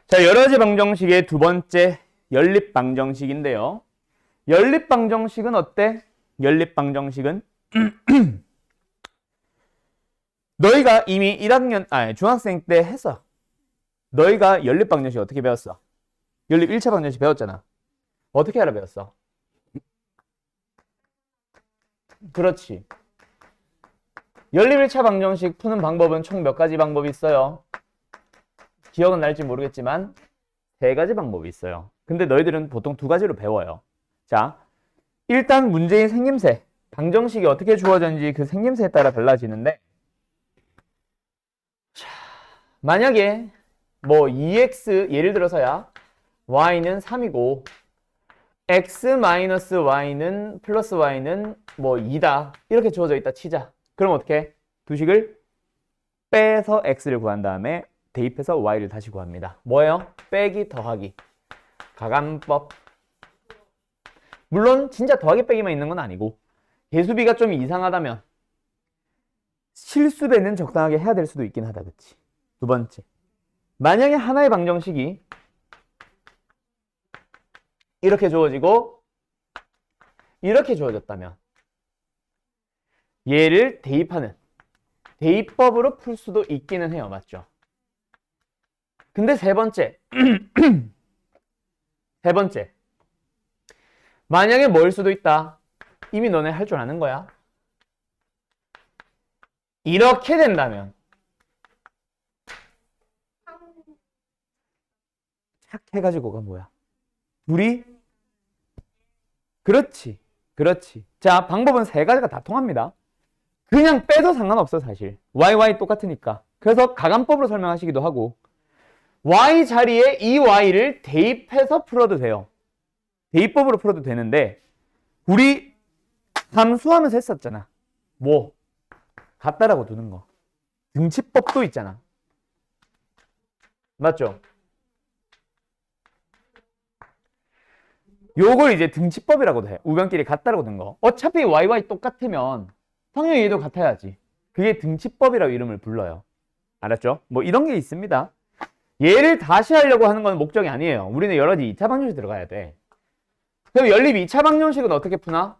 자, 여러가지 방정식의 두 번째 연립방정식인데요. 연립방정식은 어때? 연립방정식은 너희가 이미 1학년, 중학생 때 했어. 너희가 연립방정식 어떻게 배웠어? 연립 1차 방정식 배웠잖아. 어떻게 알아 배웠어? 그렇지. 연립 1차 방정식 푸는 방법은 총 몇 가지 방법이 있어요? 기억은 날지 모르겠지만 3가지 방법이 있어요. 근데 너희들은 보통 2가지로 배워요. 자, 일단 문제의 생김새, 방정식이 어떻게 주어졌는지 그 생김새에 따라 달라지는데, 자, 만약에 뭐 2x 예를 들어서야 y는 3이고 x-y는 플러스 y는 뭐 2다 이렇게 주어져 있다 치자. 그럼 어떻게? 두 식을 빼서 x를 구한 다음에 대입해서 y를 다시 구합니다. 뭐예요? 빼기 더하기. 가감법. 물론 진짜 더하기 빼기만 있는 건 아니고 개수비가 좀 이상하다면 실수배는 적당하게 해야 될 수도 있긴 하다. 그치? 두 번째. 만약에 하나의 방정식이 이렇게 주어지고 이렇게 주어졌다면 얘를 대입하는 대입법으로 풀 수도 있기는 해요. 맞죠? 근데 세 번째. 세 번째. 만약에 뭐일 수도 있다. 이미 너네 할 줄 아는 거야. 이렇게 된다면 착해가지고가 뭐야? 둘이? 그렇지. 그렇지. 자, 방법은 3가지가 다 통합니다. 그냥 빼도 상관없어 사실. y 똑같으니까. 그래서 가감법으로 설명하시기도 하고 y 자리에 이 y를 대입해서 풀어도 돼요. 대입법으로 풀어도 되는데 우리 함수하면서 했었잖아. 뭐? 같다라고 두는 거. 등치법도 있잖아. 맞죠? 요걸 이제 등치법이라고도 해. 우변끼리 같다라고 둔 거. 어차피 y 똑같으면 당연히 얘도 같아야지. 그게 등치법이라고 이름을 불러요. 알았죠? 뭐 이런 게 있습니다. 얘를 다시 하려고 하는 건 목적이 아니에요. 우리는 여러 가지 2차 방정식 들어가야 돼. 그럼 연립 2차 방정식은 어떻게 푸나?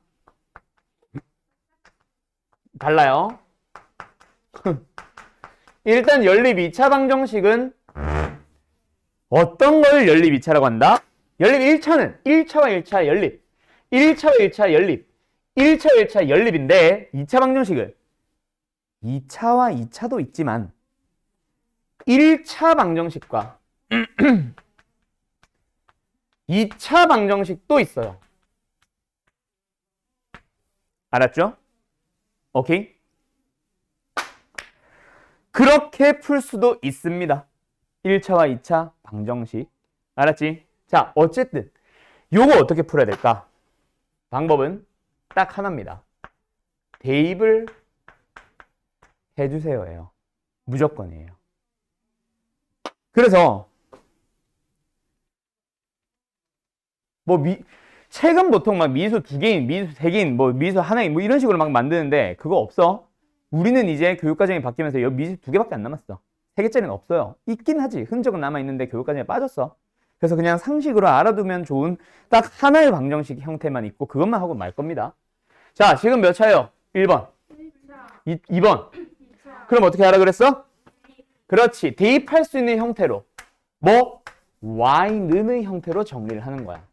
달라요. 일단 연립 2차 방정식은 어떤 걸 연립 2차라고 한다? 연립 1차는 1차와 1차 연립, 1차와 1차 연립, 1차와 1차 연립인데 2차 방정식은 2차와 2차도 있지만 1차 방정식과 2차 방정식도 있어요. 알았죠? 오케이? 그렇게 풀 수도 있습니다. 1차와 2차 방정식. 알았지? 자, 어쨌든 요거 어떻게 풀어야 될까? 방법은 딱 하나입니다. 대입을 해주세요예요. 무조건이에요. 그래서 뭐 책은 보통 막 미수 2개인, 미수 3개인, 뭐 미수 하나인 뭐 이런 식으로 막 만드는데 그거 없어. 우리는 이제 교육과정이 바뀌면서 미수 2개밖에 안 남았어. 3개짜리는 없어요. 있긴 하지. 흔적은 남아있는데 교육과정에 빠졌어. 그래서 그냥 상식으로 알아두면 좋은 딱 하나의 방정식 형태만 있고 그것만 하고 말 겁니다. 자, 지금 몇 차예요? 1번. 2번. 그럼 어떻게 하라 그랬어? 그렇지. 대입할 수 있는 형태로. 뭐? y는의 형태로 정리를 하는 거야.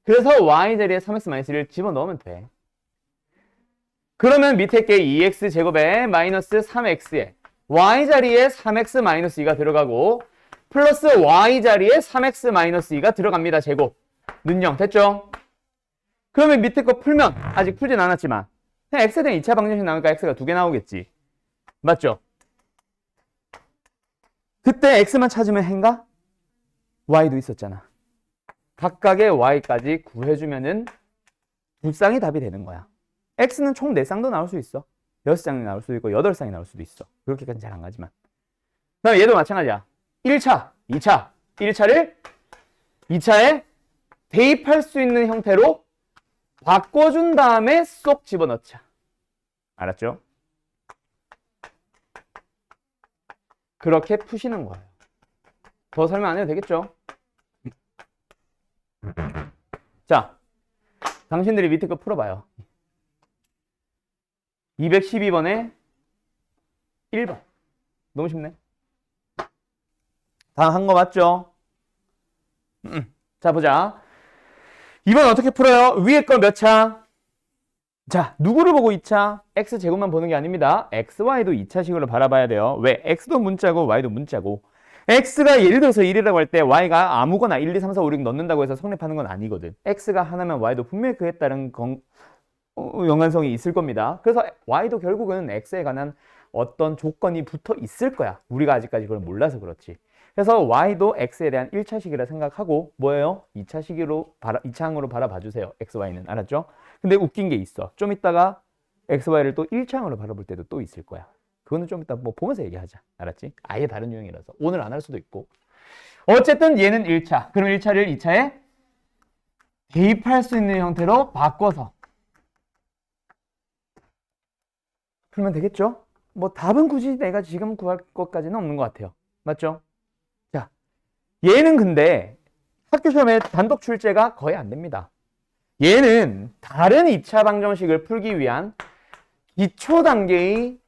그래서 y 자리에 3x-1을 집어넣으면 돼. 그러면 밑에 게 2x제곱에 마이너스 3x에 y 자리에 3x-2가 들어가고 플러스 y 자리에 3x-2가 들어갑니다. 제곱. 는영 됐죠? 그러면 밑에 거 풀면 아직 풀진 않았지만 그냥 x에 대한 2차 방정식 나오니까 x가 2개 나오겠지. 맞죠? 그때 x만 찾으면 해인가? y도 있었잖아. 각각의 y까지 구해주면은 두 쌍이 답이 되는 거야. x는 총 4쌍도 나올 수 있어. 6장이 나올 수도 있고 8장이 나올 수도 있어. 그렇게까지는 잘 안 가지만. 그 다음에 얘도 마찬가지야. 1차, 2차. 1차를 2차에 대입할 수 있는 형태로 바꿔준 다음에 쏙 집어넣자. 알았죠? 그렇게 푸시는 거예요. 더 설명 안 해도 되겠죠? 자, 당신들이 밑에 거 풀어봐요. 212번에 1번. 너무 쉽네. 다 한 거 맞죠? 자, 보자. 2번 어떻게 풀어요? 위에 거 몇 차? 자, 누구를 보고 2차? x제곱만 보는 게 아닙니다. xy도 2차식으로 바라봐야 돼요. 왜? x도 문자고 y도 문자고. x가 예를 들어서 1이라고 할 때 y가 아무거나 1, 2, 3, 4, 5, 6 넣는다고 해서 성립하는 건 아니거든. x가 하나면 y도 분명히 그에 따른 연관성이 있을 겁니다. 그래서 y도 결국은 x에 관한 어떤 조건이 붙어 있을 거야. 우리가 아직까지 그걸 몰라서 그렇지. 그래서 y도 x에 대한 1차식이라 생각하고 뭐예요? 2차항으로 바라봐 주세요. x, y는. 알았죠? 근데 웃긴 게 있어. 좀 이따가 x, y를 또 1차항으로 바라볼 때도 또 있을 거야. 그거는 좀 이따 뭐 보면서 얘기하자. 알았지? 아예 다른 유형이라서. 오늘 안 할 수도 있고. 어쨌든 얘는 1차. 그럼 1차를 2차에 대입할 수 있는 형태로 바꿔서 풀면 되겠죠? 뭐 답은 굳이 내가 지금 구할 것까지는 없는 것 같아요. 맞죠? 자, 얘는 근데 학교 시험에 단독 출제가 거의 안 됩니다. 얘는 다른 2차 방정식을 풀기 위한 기초 단계의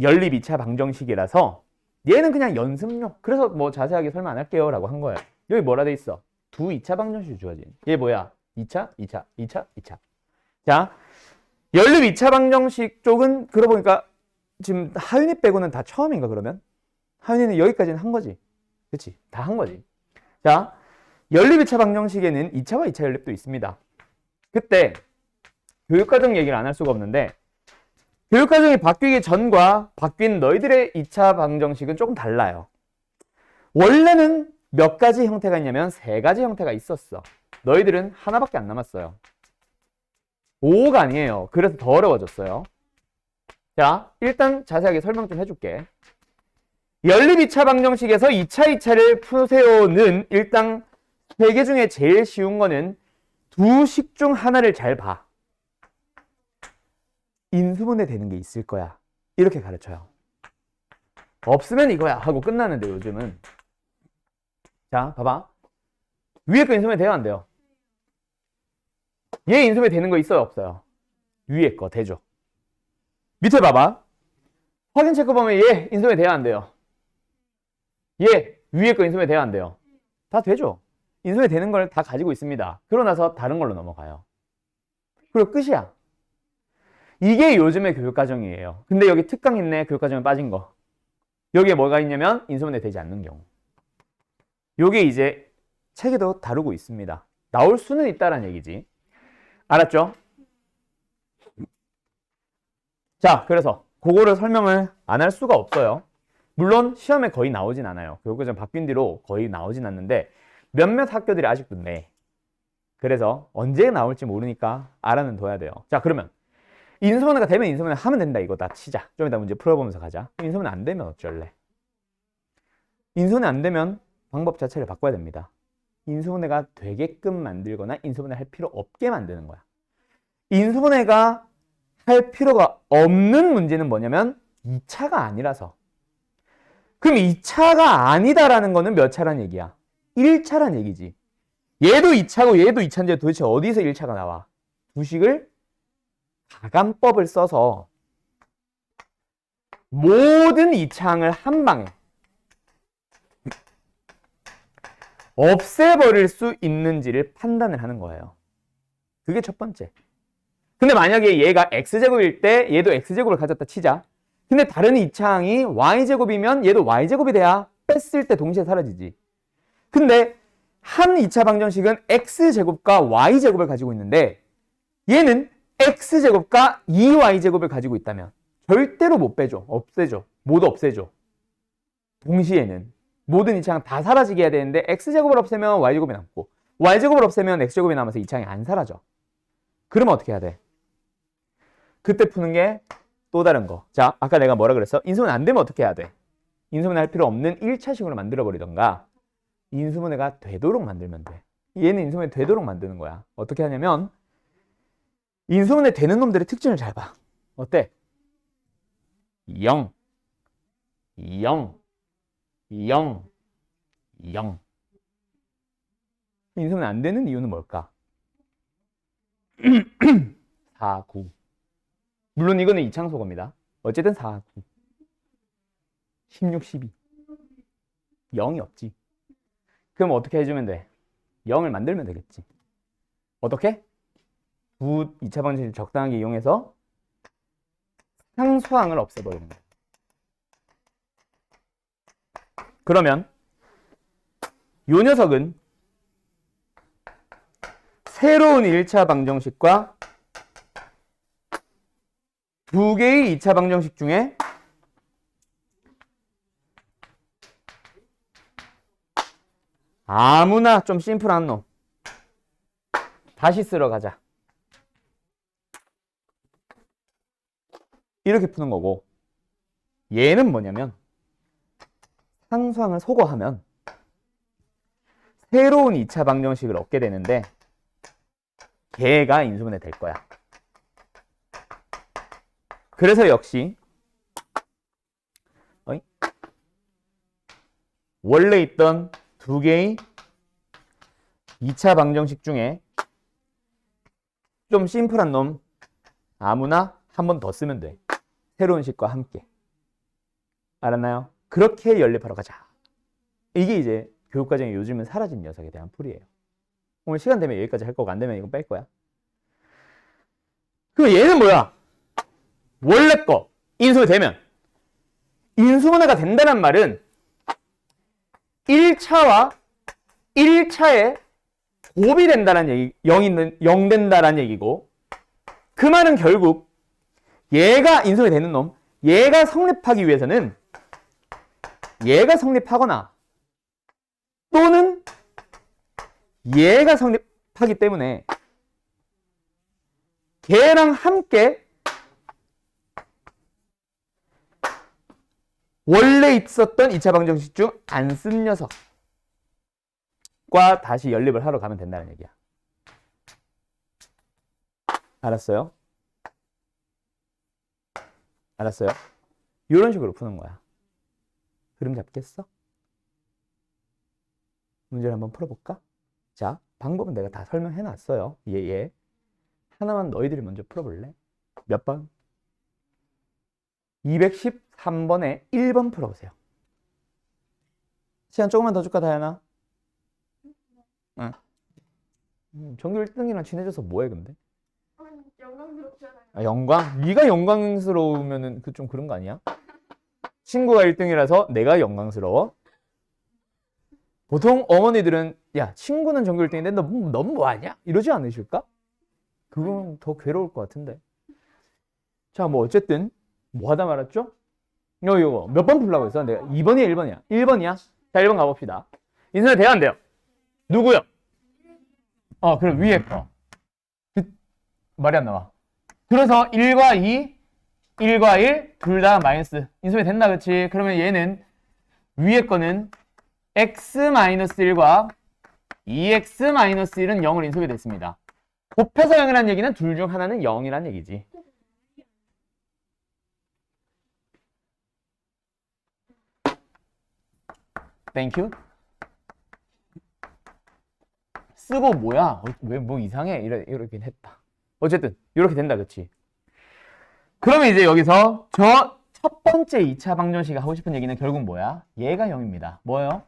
연립 2차 방정식이라서 얘는 그냥 연습용. 그래서 뭐 자세하게 설명 안 할게요 라고 한 거예요. 여기 뭐라 돼 있어? 두 2차 방정식이 주어진. 얘 뭐야? 2차, 2차, 2차, 2차. 자, 연립 2차 방정식 쪽은 그러고 보니까 지금 하윤이 빼고는 다 처음인가 그러면? 하윤이는 여기까지는 한 거지. 그치? 다 한 거지. 자, 연립 2차 방정식에는 2차와 2차 연립도 있습니다. 그때 교육과정 얘기를 안 할 수가 없는데 교육과정이 바뀌기 전과 바뀐 너희들의 2차 방정식은 조금 달라요. 원래는 몇 가지 형태가 있냐면 3가지 형태가 있었어. 너희들은 하나밖에 안 남았어요. 5가 아니에요. 그래서 더 어려워졌어요. 자, 일단 자세하게 설명 좀 해줄게. 연립 2차 방정식에서 2차, 2차를 푸세요는 일단 3개 중에 제일 쉬운 거는 두 식 중 하나를 잘 봐. 인수분해 되는 게 있을 거야. 이렇게 가르쳐요. 없으면 이거야 하고 끝나는데 요즘은. 자, 봐봐. 위에 거 인수분해 돼요, 안 돼요? 얘 인수분해 되는 거 있어요, 없어요? 위에 거 되죠. 밑에 봐봐. 확인 체크 보면 얘 인수분해 돼요, 안 돼요? 얘 위에 거 인수분해 돼요, 안 돼요? 다 되죠. 인수분해 되는 걸 다 가지고 있습니다. 그러고 나서 다른 걸로 넘어가요. 그리고 끝이야. 이게 요즘의 교육과정이에요. 근데 여기 특강 있네. 교육과정에 빠진 거. 여기에 뭐가 있냐면 인수분해 되지 않는 경우. 요게 이제 책에도 다루고 있습니다. 나올 수는 있다라는 얘기지. 알았죠? 자, 그래서 그거를 설명을 안 할 수가 없어요. 물론 시험에 거의 나오진 않아요. 교육과정 바뀐 뒤로 거의 나오진 않는데 몇몇 학교들이 아직도 내. 그래서 언제 나올지 모르니까 알아는 둬야 돼요. 자, 그러면 인수분해가 되면 인수분해 하면 된다. 이거 다 치자. 좀 이따 문제 풀어보면서 가자. 인수분해 안 되면 어쩔래? 인수분해 안 되면 방법 자체를 바꿔야 됩니다. 인수분해가 되게끔 만들거나 인수분해 할 필요 없게 만드는 거야. 인수분해가 할 필요가 없는 문제는 뭐냐면 2차가 아니라서. 그럼 2차가 아니다라는 거는 몇 차란 얘기야? 1차란 얘기지. 얘도 2차고 얘도 2차인데 도대체 어디서 1차가 나와? 두 식을 가감법을 써서 모든 2차항을 한 방에 없애버릴 수 있는지를 판단을 하는 거예요. 그게 첫 번째. 근데 만약에 얘가 x제곱일 때 얘도 x제곱을 가졌다 치자. 근데 다른 2차항이 y제곱이면 얘도 y제곱이 돼야 뺐을 때 동시에 사라지지. 근데 한 2차 방정식은 x제곱과 y제곱을 가지고 있는데 얘는 x제곱과 2y제곱을 가지고 있다면 절대로 못 빼줘. 없애줘. 모두 없애줘. 동시에는 모든 2차항 다 사라지게 해야 되는데 x제곱을 없애면 y제곱이 남고 y제곱을 없애면 x제곱이 남아서 2차항이 안 사라져. 그러면 어떻게 해야 돼? 그때 푸는 게 또 다른 거. 자, 아까 내가 뭐라 그랬어? 인수분 안 되면 어떻게 해야 돼? 인수분 할 필요 없는 1차식으로 만들어버리던가 인수분해가 되도록 만들면 돼. 얘는 인수분해 되도록 만드는 거야. 어떻게 하냐면 인수분해 되는 놈들의 특징을 잘 봐. 어때? 0, 0, 0, 0. 인수분해 안 되는 이유는 뭘까? 4, 9. 물론 이거는 이창소거입니다. 어쨌든 4, 9. 16, 12. 0이 없지. 그럼 어떻게 해주면 돼? 0을 만들면 되겠지. 어떻게? 두 2차 방정식을 적당하게 이용해서 상수항을 없애버리는 거야. 그러면 요 녀석은 새로운 1차 방정식과 두 개의 2차 방정식 중에 아무나 좀 심플한 놈 다시 쓰러 가자. 이렇게 푸는 거고 얘는 뭐냐면 상수항을 소거하면 새로운 2차 방정식을 얻게 되는데 걔가 인수분해 될 거야. 그래서 역시 원래 있던 두 개의 2차 방정식 중에 좀 심플한 놈 아무나 한 번 더 쓰면 돼. 새로운 식과 함께. 알았나요? 그렇게 연립하러 가자. 이게 이제 교육과정에 요즘은 사라진 녀석에 대한 풀이에요. 오늘 시간 되면 여기까지 할 거고 안 되면 이거 뺄 거야. 그럼 얘는 뭐야? 원래 거 인수분해되면 인수분해가 된다는 말은 1차와 1차에 곱이 된다는 얘기, 0 된다는 얘기고 그 말은 결국 얘가 인수분해 되는 놈, 얘가 성립하기 위해서는 얘가 성립하거나 또는 얘가 성립하기 때문에 걔랑 함께 원래 있었던 2차 방정식 중 안 쓴 녀석과 다시 연립을 하러 가면 된다는 얘기야. 알았어요? 알았어요? 이런 식으로 푸는 거야. 흐름 잡겠어? 문제를 한번 풀어볼까? 자, 방법은 내가 다 설명해 놨어요. 얘. 하나만 너희들이 먼저 풀어볼래? 몇 번? 213번에 1번 풀어보세요. 시간 조금만 더 줄까, 다현아? 응. 전교 1등이랑 친해져서 뭐해, 근데? 영광스럽잖아요. 아, 영광? 네가 영광스러우면은 그 좀 그런 거 아니야? 친구가 1등이라서 내가 영광스러워? 보통 어머니들은 야, 친구는 전교 1등인데 넌 뭐하냐? 이러지 않으실까? 그건 더 괴로울 것 같은데. 자, 뭐 어쨌든 뭐 하다 말았죠? 이거 몇 번 풀라고 했어? 내가 2번이야, 1번이야? 1번이야? 자, 1번 가봅시다. 인수분해 돼야 안 돼요? 누구요? 그럼 위에 거. 말이 안 나와. 그래서 1과 2, 1과 1, 둘 다 마이너스. 인수분해 된다, 그치? 그러면 얘는 위에 거는 x-1과 2x-1은 0을 인수분해 됐습니다. 곱해서 0이라는 얘기는 둘 중 하나는 0이라는 얘기지. 땡큐. 쓰고 뭐야? 왜 뭐 이상해? 이렇게 했다. 어쨌든 이렇게 된다, 그치? 그러면 이제 여기서 저 첫 번째 2차 방정식이 하고 싶은 얘기는 결국 뭐야? 얘가 0입니다. 뭐예요?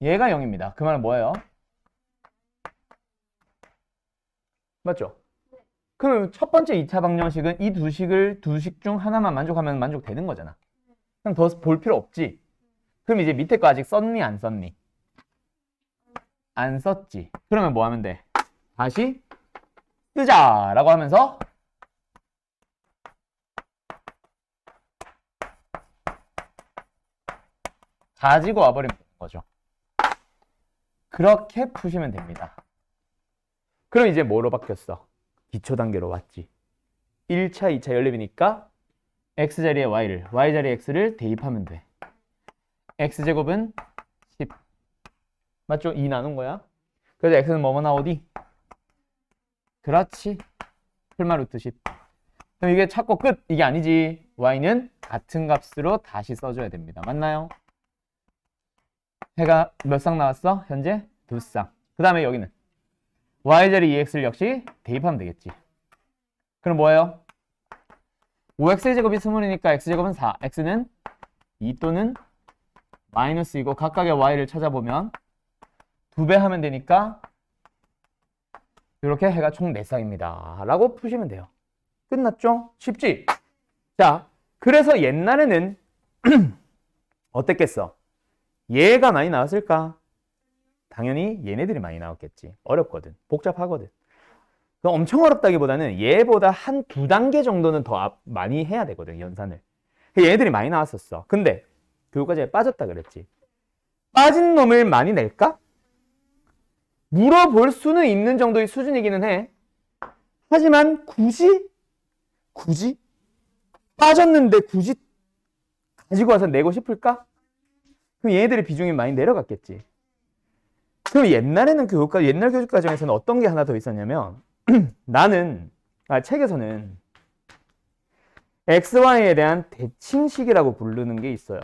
얘가 0입니다. 그 말은 뭐예요? 맞죠? 그럼 첫 번째 2차 방정식은 이 두 식 중 하나만 만족하면 만족되는 거잖아. 그럼 더 볼 필요 없지. 그럼 이제 밑에 거 아직 썼니, 안 썼니? 안 썼지. 그러면 뭐 하면 돼? 다시 쓰자라고 하면서 가지고 와버리면 되는 거죠. 그렇게 푸시면 됩니다. 그럼 이제 뭐로 바뀌었어? 기초 단계로 왔지. 1차, 2차 연립이니까 x자리에 y를, y자리에 x를 대입하면 돼. x제곱은 10. 맞죠? 2 나눈 거야. 그래서 x는 뭐뭐 나오디? 그렇지. 풀마 루트 10. 그럼 이게 찾고 끝. 이게 아니지. y는 같은 값으로 다시 써줘야 됩니다. 맞나요? 해가 몇 쌍 나왔어? 현재 2쌍. 그 다음에 여기는 y자리 2x를 역시 대입하면 되겠지. 그럼 뭐예요? 5x의 제곱이 스물이니까 x제곱은 4. x는 2 또는 마이너스이고 각각의 y를 찾아보면 2배 하면 되니까 이렇게 해가 총 4쌍입니다. 라고 푸시면 돼요. 끝났죠? 쉽지? 자, 그래서 옛날에는 어땠겠어? 얘가 많이 나왔을까? 당연히 얘네들이 많이 나왔겠지. 어렵거든. 복잡하거든. 엄청 어렵다기보다는 얘보다 한 2단계 정도는 더 많이 해야 되거든, 연산을. 얘네들이 많이 나왔었어. 근데 교육과제에 빠졌다 그랬지. 빠진 놈을 많이 낼까? 물어볼 수는 있는 정도의 수준이기는 해. 하지만 굳이 빠졌는데 굳이 가지고 와서 내고 싶을까? 그럼 얘네들의 비중이 많이 내려갔겠지. 그럼 옛날에는 옛날 교육 과정에서는 어떤 게 하나 더 있었냐면 나는 책에서는 XY에 대한 대칭식이라고 부르는 게 있어요.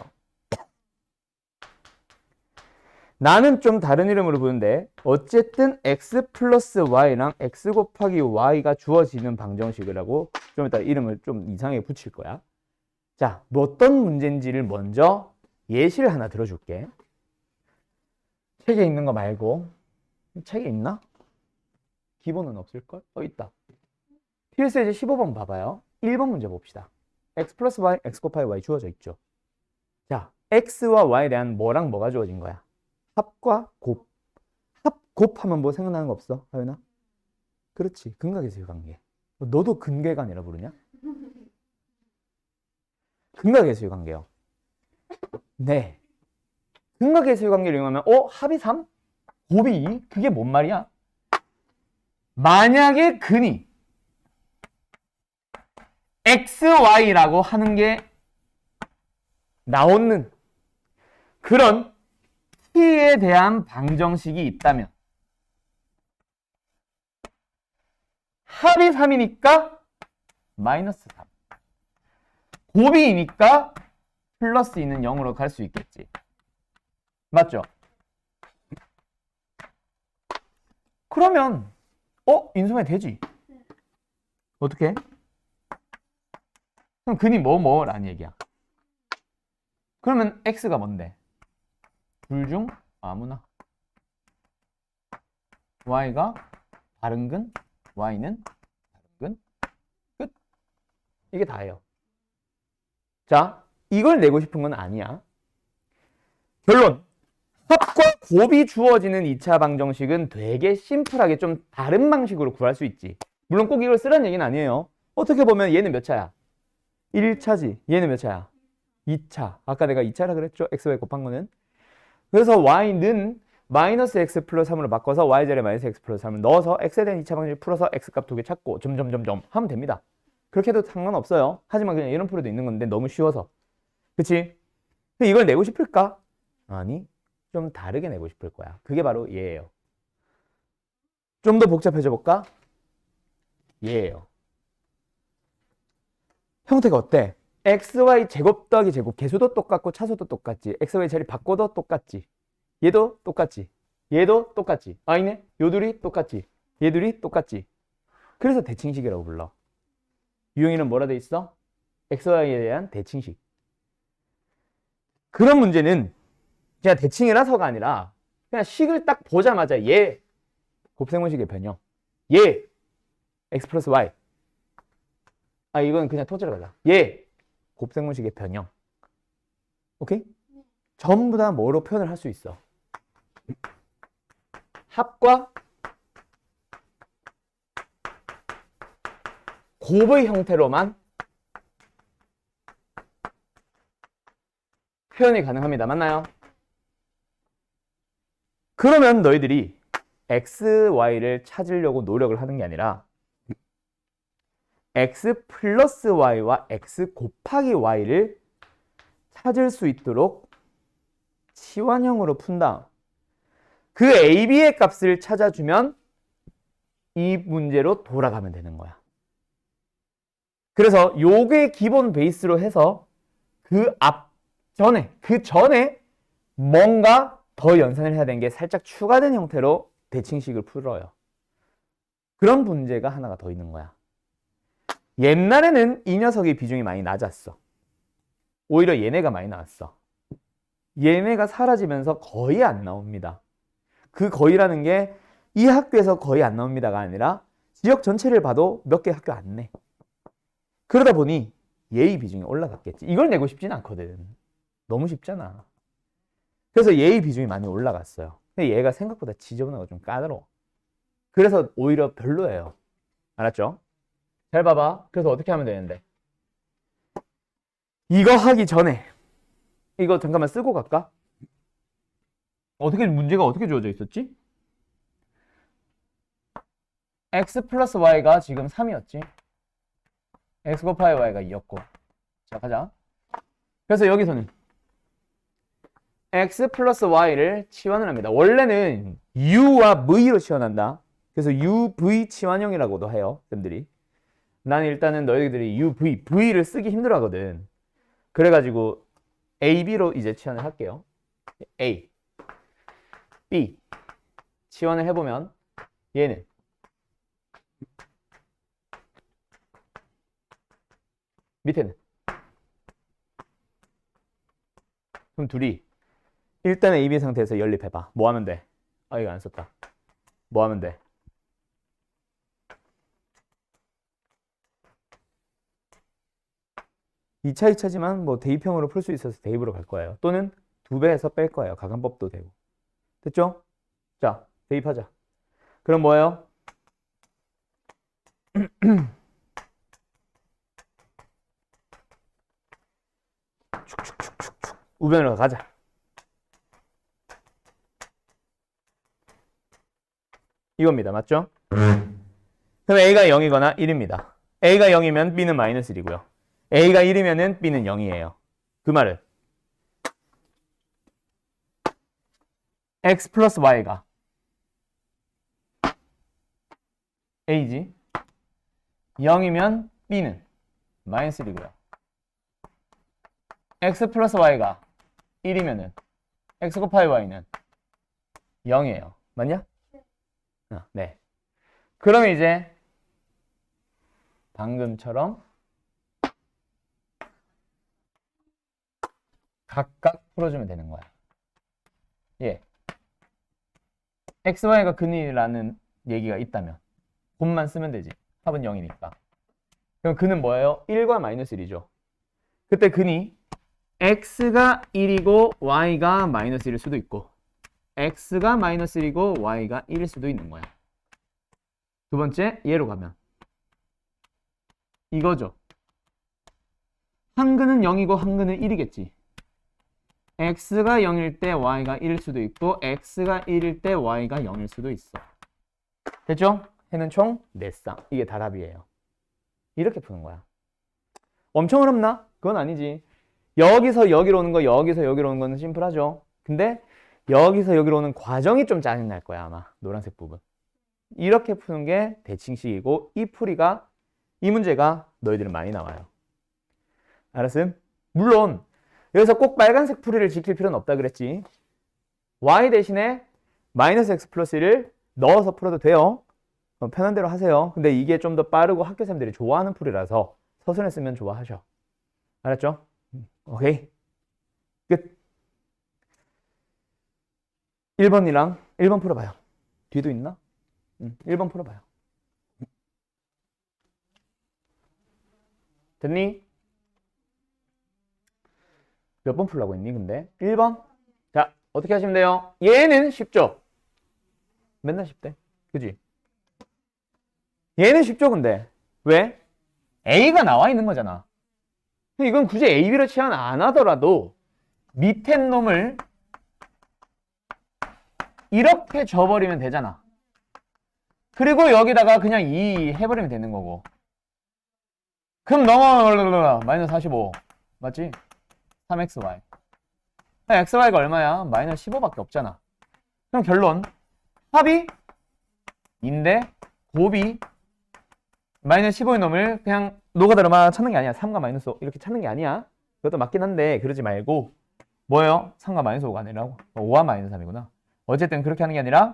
나는 좀 다른 이름으로 부르는데 어쨌든 X 플러스 Y랑 X 곱하기 Y가 주어지는 방정식이라고 좀 이따 이름을 좀 이상하게 붙일 거야. 자, 뭐 어떤 문제인지를 먼저 예시를 하나 들어줄게. 책에 있는 거 말고. 책에 있나? 기본은 없을걸? 있다. 필수예제 15번 봐봐요. 1번 문제 봅시다. X 플러스 Y, X 곱하기 Y 주어져 있죠. 자, X와 Y에 대한 뭐랑 뭐가 주어진 거야? 합과 곱. 합, 곱하면 뭐 생각나는 거 없어? 하윤아? 그렇지. 근각계수의 관계. 너도 근계관이라 부르냐? 근각계수의 관계요. 네. 근각계수의 관계를 이용하면 합이 3? 곱이 2? 그게 뭔 말이야? 만약에 근이 XY라고 하는 게 나오는 그런 t에 대한 방정식이 있다면 합이 3이니까 마이너스 3 곱이 2니까 플러스 2는 0으로 갈 수 있겠지. 맞죠? 그러면 인수분해 되지? 어떻게? 그럼 근이 뭐라는 얘기야. 그러면 x가 뭔데? 둘 중 아무나. y가 다른 근, y는 다른 근. 끝. 이게 다예요. 자, 이걸 내고 싶은 건 아니야. 결론. 합과 곱이 주어지는 2차 방정식은 되게 심플하게 좀 다른 방식으로 구할 수 있지. 물론 꼭 이걸 쓰라는 얘기는 아니에요. 어떻게 보면 얘는 몇 차야? 1차지. 얘는 몇 차야? 2차. 아까 내가 2차라 그랬죠? xy 곱한 거는. 그래서 y는 마이너스 x 플러스 3으로 바꿔서 y자리에 마이너스 x 플러스 3을 넣어서 x에 대한 2차 방정식 풀어서 x값 2개 찾고 점점점점 하면 됩니다. 그렇게 해도 상관없어요. 하지만 그냥 이런 풀이도 있는 건데 너무 쉬워서. 그치? 근데 이걸 내고 싶을까? 아니, 좀 다르게 내고 싶을 거야. 그게 바로 얘예요. 좀 더 복잡해져 볼까? 얘예요. 형태가 어때? xy 제곱 더하기 제곱 개수도 똑같고 차수도 똑같지. xy 자리 바꿔도 똑같지. 얘도 똑같지. 얘도 똑같지. 아니네? 요 둘이 똑같지. 얘 둘이 똑같지. 그래서 대칭식이라고 불러. 유형이는 뭐라 돼 있어? xy에 대한 대칭식. 그런 문제는 그냥 대칭이라서가 아니라 그냥 식을 딱 보자마자 얘 곱셈공식의 변형. 얘 x 플러스 y. 이건 그냥 통째로 가자. 얘 곱셈공식의 변형. 오케이? 전부 다 뭐로 표현을 할 수 있어? 합과 곱의 형태로만 표현이 가능합니다. 맞나요? 그러면 너희들이 x, y를 찾으려고 노력을 하는 게 아니라 x 플러스 y와 x 곱하기 y를 찾을 수 있도록 치환형으로 푼 다음 그 a, b의 값을 찾아주면 이 문제로 돌아가면 되는 거야. 그래서 요게 기본 베이스로 해서 그 전에 뭔가 더 연산을 해야 되는 게 살짝 추가된 형태로 대칭식을 풀어요. 그런 문제가 하나가 더 있는 거야. 옛날에는 이 녀석의 비중이 많이 낮았어. 오히려 얘네가 많이 나왔어. 얘네가 사라지면서 거의 안 나옵니다. 그 거의라는 게 이 학교에서 거의 안 나옵니다가 아니라 지역 전체를 봐도 몇 개 학교 안 내. 그러다 보니 얘의 비중이 올라갔겠지. 이걸 내고 싶진 않거든. 너무 쉽잖아. 그래서 얘의 비중이 많이 올라갔어요. 근데 얘가 생각보다 지저분하고 좀 까다로워. 그래서 오히려 별로예요. 알았죠? 잘 봐봐. 그래서 어떻게 하면 되는데? 이거 하기 전에 이거 잠깐만 쓰고 갈까? 문제가 어떻게 주어져 있었지? x 플러스 y가 지금 3이었지. x 곱하기 y가 2였고. 자, 가자. 그래서 여기서는 x 플러스 y를 치환을 합니다. 원래는 u와 v로 치환한다. 그래서 uv 치환형이라고도 해요. 쌤들이. 난 일단은 너희들이 v를 쓰기 힘들어 하거든. 그래가지고 a, b로 이제 치환을 할게요. a, b 치환을 해보면 얘는 밑에는 그럼 둘이 일단 a, b 상태에서 연립해봐. 뭐 하면 돼? 아, 이거 안 썼다. 뭐 하면 돼? 이 차 2차지만 뭐 대입형으로 풀 수 있어서 대입으로 갈 거예요. 또는 2배해서 뺄 거예요. 가간법도 되고. 됐죠? 자, 대입하자. 그럼 뭐예요? 우변으로 가자. 이겁니다. 맞죠? 그럼 A가 0이거나 1입니다. A가 0이면 B는 마이너스 1이고요. A가 1이면 B는 0이에요. 그 말은 X 플러스 Y가 A지. 0이면 B는 마이너스 1이고요. X 플러스 Y가 1이면은 X 곱하기 Y는 0이에요. 맞냐? 네. 그러면 이제 방금처럼 각각 풀어주면 되는 거야. 예. X, Y가 근이라는 얘기가 있다면 곱만 쓰면 되지. 합은 0이니까. 그럼 근은 뭐예요? 1과 마이너스 1이죠. 그때 근이 X가 1이고 Y가 마이너스 1일 수도 있고 X가 마이너스 1이고 Y가 1일 수도 있는 거야. 두 번째, 얘로 가면 이거죠. 한 근은 0이고 한 근은 1이겠지. X가 0일 때 Y가 1일 수도 있고 X가 1일 때 Y가 0일 수도 있어. 됐죠? 해는 총 4쌍. 이게 다 답이에요. 이렇게 푸는 거야. 엄청 어렵나? 그건 아니지. 여기서 여기로 오는 거, 여기서 여기로 오는 거는 심플하죠. 근데 여기서 여기로 오는 과정이 좀 짜증날 거야, 아마. 노란색 부분. 이렇게 푸는 게 대칭식이고 이 문제가 너희들은 많이 나와요. 알았음? 물론 여기서 꼭 빨간색 풀이를 지킬 필요는 없다 그랬지. y 대신에 마이너스 x 플러스 1을 넣어서 풀어도 돼요. 편한 대로 하세요. 근데 이게 좀 더 빠르고 학교생들이 좋아하는 풀이라서 서술에 쓰면 좋아하셔. 알았죠? 오케이. 끝. 1번 풀어봐요. 뒤도 있나? 1번 풀어봐요. 됐니? 몇 번 풀라고 했니, 근데? 1번? 자, 어떻게 하시면 돼요? 얘는 쉽죠? 맨날 쉽대. 그지? 얘는 쉽죠, 근데? 왜? A가 나와 있는 거잖아. 이건 굳이 A, B로 치환 안 하더라도 밑에 놈을 이렇게 줘버리면 되잖아. 그리고 여기다가 그냥 2 해버리면 되는 거고. 그럼 넘어 마이너스 45 맞지? 3xy. xy가 얼마야? 마이너스 15밖에 없잖아. 그럼 결론 합이 인데 곱이 마이너스 15의 놈을 그냥 노가다로만 찾는 게 아니야. 3과 마이너스 5 이렇게 찾는 게 아니야. 그것도 맞긴 한데 그러지 말고 뭐예요? 3과 마이너스 5가 아니라고? 5와 마이너스 3이구나. 어쨌든 그렇게 하는 게 아니라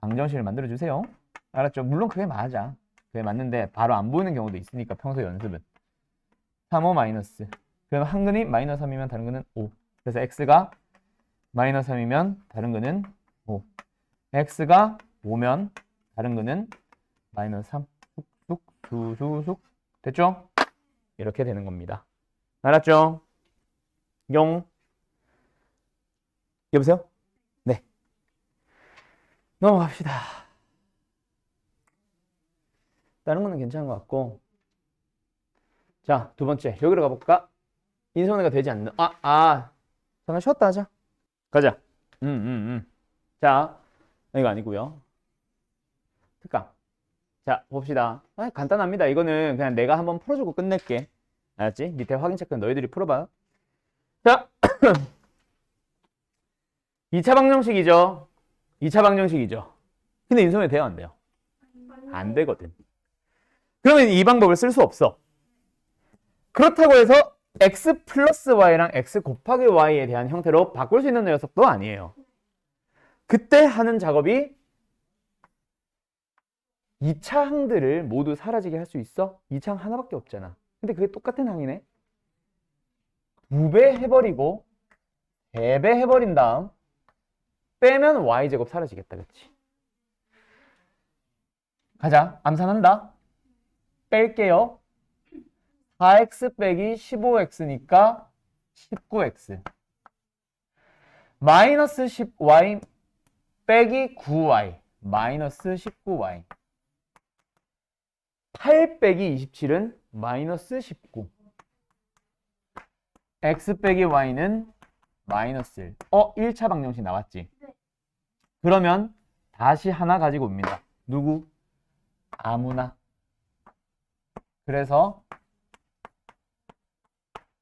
방정식을 만들어주세요. 알았죠? 물론 그게 맞아. 그게 맞는데 바로 안 보이는 경우도 있으니까 평소 연습은 3, 5 마이너스. 그럼 한 근이 마이너스 3이면 다른 거는 5. 그래서 x가 마이너스 3이면 다른 거는 5. x가 5면 다른 거는 마이너스 3. 쑥쑥 됐죠? 이렇게 되는 겁니다. 알았죠? 용. 여보세요? 네. 넘어갑시다. 다른 거는 괜찮은 것 같고. 자, 두 번째. 여기로 가볼까? 인수분해가 되지 않는. 잠깐 쉬었다 하자. 가자. 자, 이거 아니고요. 특강. 자, 봅시다. 간단합니다. 이거는 그냥 내가 한번 풀어주고 끝낼게. 알았지? 밑에 확인 체크 너희들이 풀어봐. 자, 2차 방정식이죠. 2차 방정식이죠. 근데 인수분해 돼요, 안 돼요? 안 되거든. 그러면 이 방법을 쓸 수 없어. 그렇다고 해서 x 플러스 y랑 x 곱하기 y에 대한 형태로 바꿀 수 있는 녀석도 아니에요. 그때 하는 작업이 2차 항들을 모두 사라지게 할 수 있어? 2차 항 하나밖에 없잖아. 근데 그게 똑같은 항이네. 2배 해버리고 3배 해버린 다음 빼면 y제곱 사라지겠다. 그치? 가자. 암산한다. 뺄게요. 4x 빼기 15x니까 19x. 마이너스 10y 빼기 9y. 마이너스 19y. 8 빼기 27은 마이너스 19. x 빼기 y는 마이너스 1. 1차 방정식 나왔지? 네. 그러면 다시 하나 가지고 옵니다. 누구? 아무나. 그래서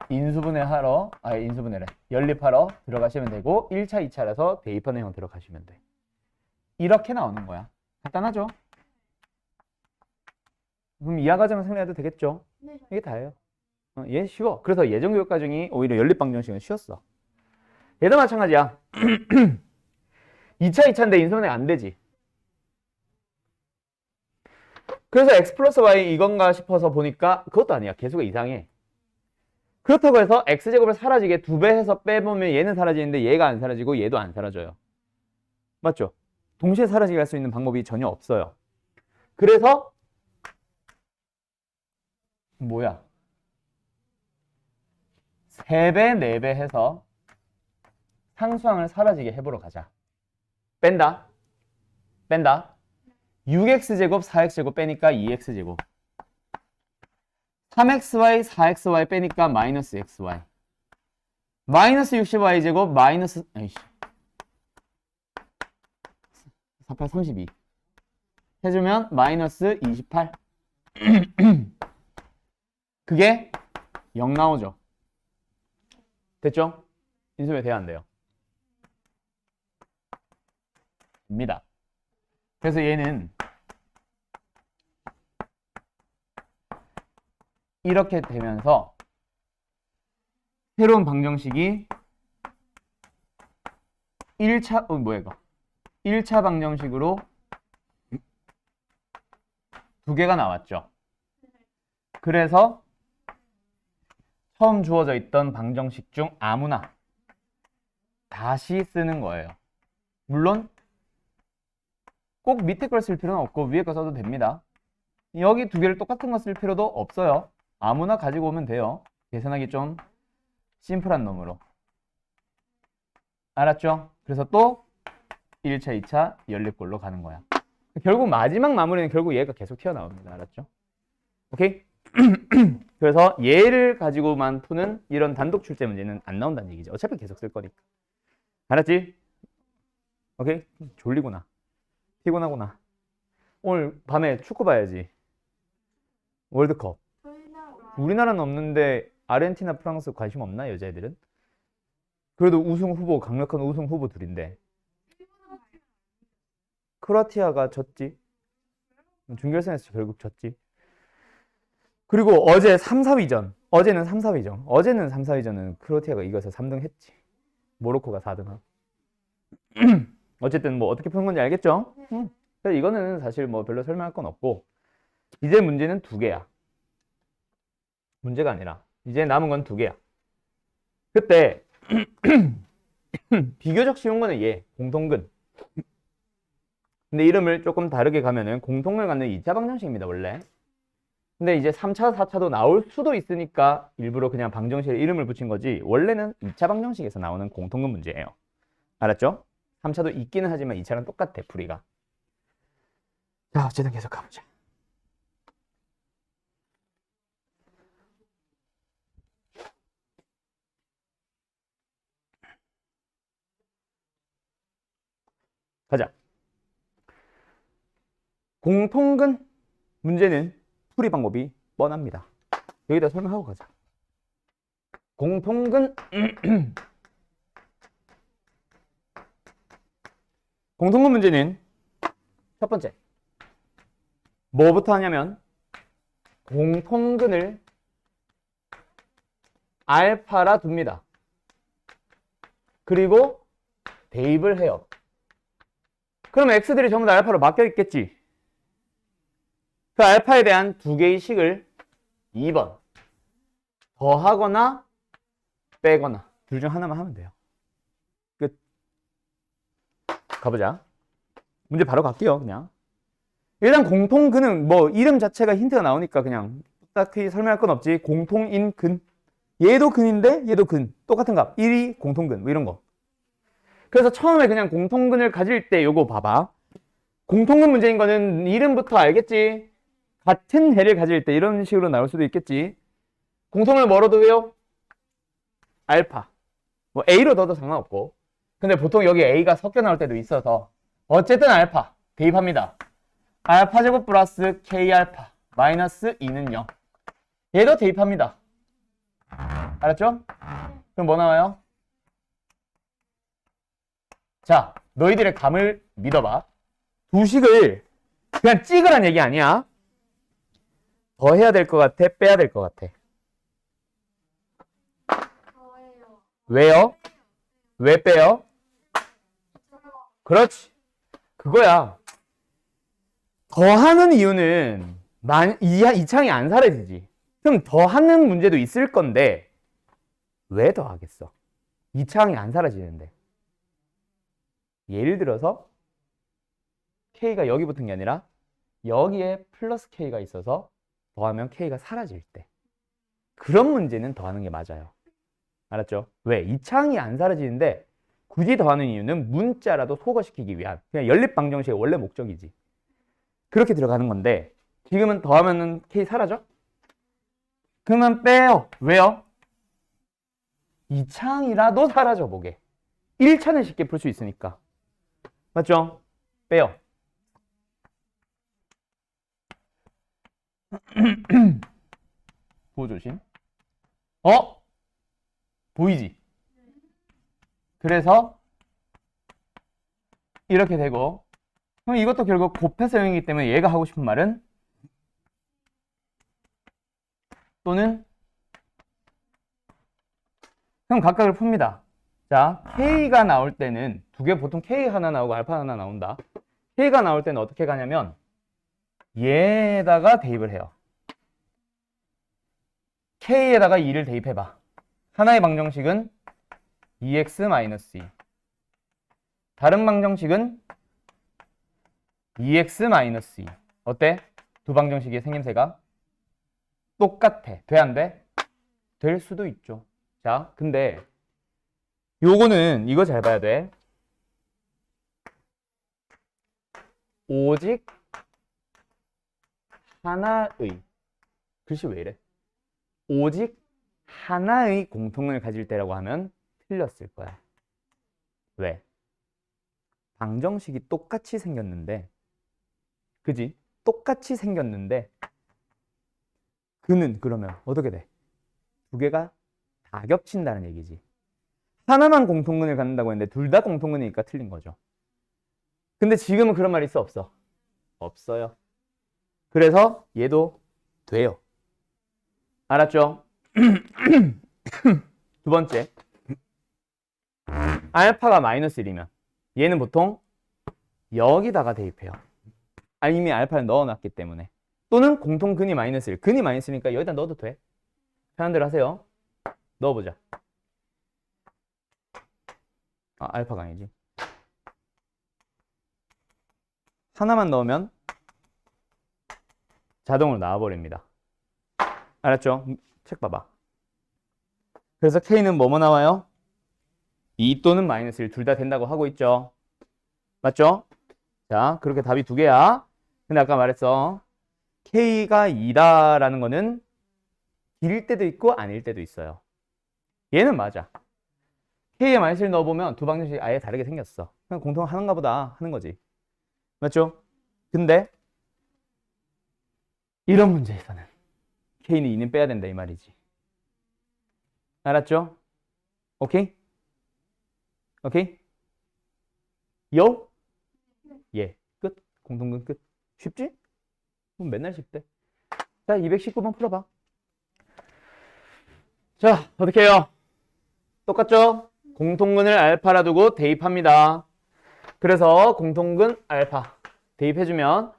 인수분해래. 연립하러 들어가시면 되고 1차, 2차라서 대입하는 형태로 가시면 돼. 이렇게 나오는 거야. 간단하죠? 그럼 이하 과정을 생략해도 되겠죠? 네. 이게 다예요. 얘 쉬워. 그래서 예정교육 과정이 오히려 연립방정식은 쉬웠어. 얘도 마찬가지야. 2차, 2차인데 인수분해가 안 되지. 그래서 x 플러스 y 이건가 싶어서 보니까 그것도 아니야. 개수가 이상해. 그렇다고 해서 x제곱을 사라지게 2배 해서 빼보면 얘는 사라지는데 얘가 안 사라지고 얘도 안 사라져요. 맞죠? 동시에 사라지게 할 수 있는 방법이 전혀 없어요. 그래서 뭐야? 3배, 4배 해서 상수항을 사라지게 해보러 가자. 뺀다. 6x제곱, 4x제곱 빼니까 2x제곱. 3xy, 4xy 빼니까 마이너스 xy. 마이너스 60y제곱, 마이너스, 48, 32. 해주면 마이너스 28. 그게 0 나오죠. 됐죠? 인수분해 돼야 안 돼요? 됩니다. 그래서 얘는 이렇게 되면서 새로운 방정식이 1차, 뭐야 이거? 1차 방정식으로 두 개가 나왔죠. 그래서 처음 주어져 있던 방정식 중 아무나 다시 쓰는 거예요. 물론 꼭 밑에 걸 쓸 필요는 없고 위에 거 써도 됩니다. 여기 두 개를 똑같은 거 쓸 필요도 없어요. 아무나 가지고 오면 돼요. 계산하기 좀 심플한 놈으로. 알았죠? 그래서 또 1차, 2차 연립꼴로 가는 거야. 결국 마지막 마무리는 결국 얘가 계속 튀어나옵니다. 알았죠? 오케이? 그래서 얘를 가지고만 푸는 이런 단독 출제 문제는 안 나온다는 얘기죠. 어차피 계속 쓸 거니까. 알았지? 오케이? 졸리구나. 피곤하구나. 오늘 밤에 축구 봐야지. 월드컵. 저희는 우리나라는 없는데 아르헨티나, 프랑스 관심 없나 여자애들은? 그래도 우승 후보 강력한 우승 후보 둘인데 크로아티아가 졌지. 준결승에서 결국 졌지. 그리고 어제 3, 4위전. 어제는 3, 4위전. 어제는 3, 4위전은 크로아티아가 이겨서 3등 했지. 모로코가 4등. 어쨌든 뭐 어떻게 푸는 건지 알겠죠? 그래서 이거는 사실 뭐 별로 설명할 건 없고 이제 문제는 두 개야. 문제가 아니라 이제 남은 건 두 개야. 그때 비교적 쉬운 거는 얘 공통근. 근데 이름을 조금 다르게 가면은 공통을 갖는 2차 방정식입니다 원래. 근데 이제 3차, 4차도 나올 수도 있으니까 일부러 그냥 방정식에 이름을 붙인 거지 원래는 2차 방정식에서 나오는 공통근 문제예요. 알았죠? 3차도 있기는 하지만 2차랑 똑같아 풀이가. 자 어쨌든 계속 가보자. 가자. 공통근 문제는 풀이 방법이 뻔합니다. 여기다 설명하고 가자. 공통근 공통근 문제는 첫 번째 뭐부터 하냐면 공통근을 알파라 둡니다. 그리고 대입을 해요. 그럼 x들이 전부 다 알파로 바뀌어 있겠지. 그 알파에 대한 두 개의 식을 2번 더하거나 빼거나 둘 중 하나만 하면 돼요. 끝. 가보자. 문제 바로 갈게요. 그냥 일단 공통근은 뭐 이름 자체가 힌트가 나오니까 그냥 딱히 설명할 건 없지. 공통인 근. 얘도 근인데 얘도 근. 똑같은 값. 1이 공통근 뭐 이런 거. 그래서 처음에 그냥 공통근을 가질 때 요거 봐봐. 공통근 문제인 거는 이름부터 알겠지. 같은 해를 가질 때 이런 식으로 나올 수도 있겠지. 공통을 뭐로 둬요? 알파. 뭐 A로 넣어도 상관없고. 근데 보통 여기 A가 섞여 나올 때도 있어서 어쨌든 알파 대입합니다. 알파 제곱 플러스 K 알파 마이너스 2는 0. 얘도 대입합니다. 알았죠? 그럼 뭐 나와요? 자, 너희들의 감을 믿어봐. 두 식을 그냥 찍으란 얘기 아니야. 더 해야 될 것 같아? 빼야 될 것 같아? 저예요. 왜요? 왜 빼요? 그렇지. 그거야. 더하는 이유는 이창이 안 사라지지. 그럼 더하는 문제도 있을 건데 왜 더하겠어? 이창이 안 사라지는데. 예를 들어서 K가 여기 붙은 게 아니라 여기에 플러스 K가 있어서 더하면 K가 사라질 때. 그런 문제는 더하는 게 맞아요. 알았죠? 왜? 이창이 안 사라지는데 굳이 더하는 이유는 문자라도 소거시키기 위한 그냥 연립방정식의 원래 목적이지. 그렇게 들어가는 건데 지금은 더하면은 K 사라져? 그러면 빼요. 왜요? 2창이라도 사라져 보게. 1차는 쉽게 풀 수 있으니까. 맞죠? 빼요. 보조심. 보이지? 그래서 이렇게 되고 그럼 이것도 결국 곱해서 0이기 때문에 얘가 하고 싶은 말은 또는 그럼 각각을 풉니다. 자, K가 나올 때는 두 개 보통 K 하나 나오고 알파 하나 나온다. K가 나올 때는 어떻게 가냐면 얘에다가 대입을 해요. K에다가 2를 대입해봐. 하나의 방정식은 2x-2. 다른 방정식은 2x-2. 어때? 두 방정식의 생김새가 똑같아. 돼, 안 돼? 될 수도 있죠. 자, 근데 요거는 이거 잘 봐야 돼. 오직 하나의 글씨 왜 이래? 오직 하나의 공통을 가질 때라고 하면 틀렸을 거야. 왜? 방정식이 똑같이 생겼는데 그지? 똑같이 생겼는데 그는 그러면 어떻게 돼? 두 개가 다 겹친다는 얘기지. 하나만 공통근을 갖는다고 했는데 둘 다 공통근이니까 틀린 거죠. 근데 지금은 그런 말이 있어 없어? 없어요. 그래서 얘도 돼요. 알았죠? 두 번째. 알파가 마이너스 1이면 얘는 보통 여기다가 대입해요. 이미 알파를 넣어놨기 때문에. 또는 공통근이 마이너스 1. 근이 마이너스 1이니까 여기다 넣어도 돼. 편한 대로 하세요. 넣어보자. 알파가 아니지. 하나만 넣으면 자동으로 나와버립니다. 알았죠? 책 봐봐. 그래서 K는 뭐뭐 나와요? 2 또는 마이너스 1 둘 다 된다고 하고 있죠. 맞죠? 자, 그렇게 답이 두 개야. 근데 아까 말했어. K가 2다라는 거는 길일 때도 있고 아닐 때도 있어요. 얘는 맞아. K에 마이너스 1 넣어보면 두 방정식이 아예 다르게 생겼어. 그냥 공통하는가 보다 하는 거지. 맞죠? 근데 이런 문제에서는 K는 2는 빼야 된다 이 말이지. 알았죠? 오케이? 오케이? 요? 예. 끝. 공통근 끝. 쉽지? 그럼 맨날 쉽대. 자, 219번 풀어봐. 자, 어떻게 해요? 똑같죠? 공통근을 알파라 두고 대입합니다. 그래서 공통근 알파 대입해주면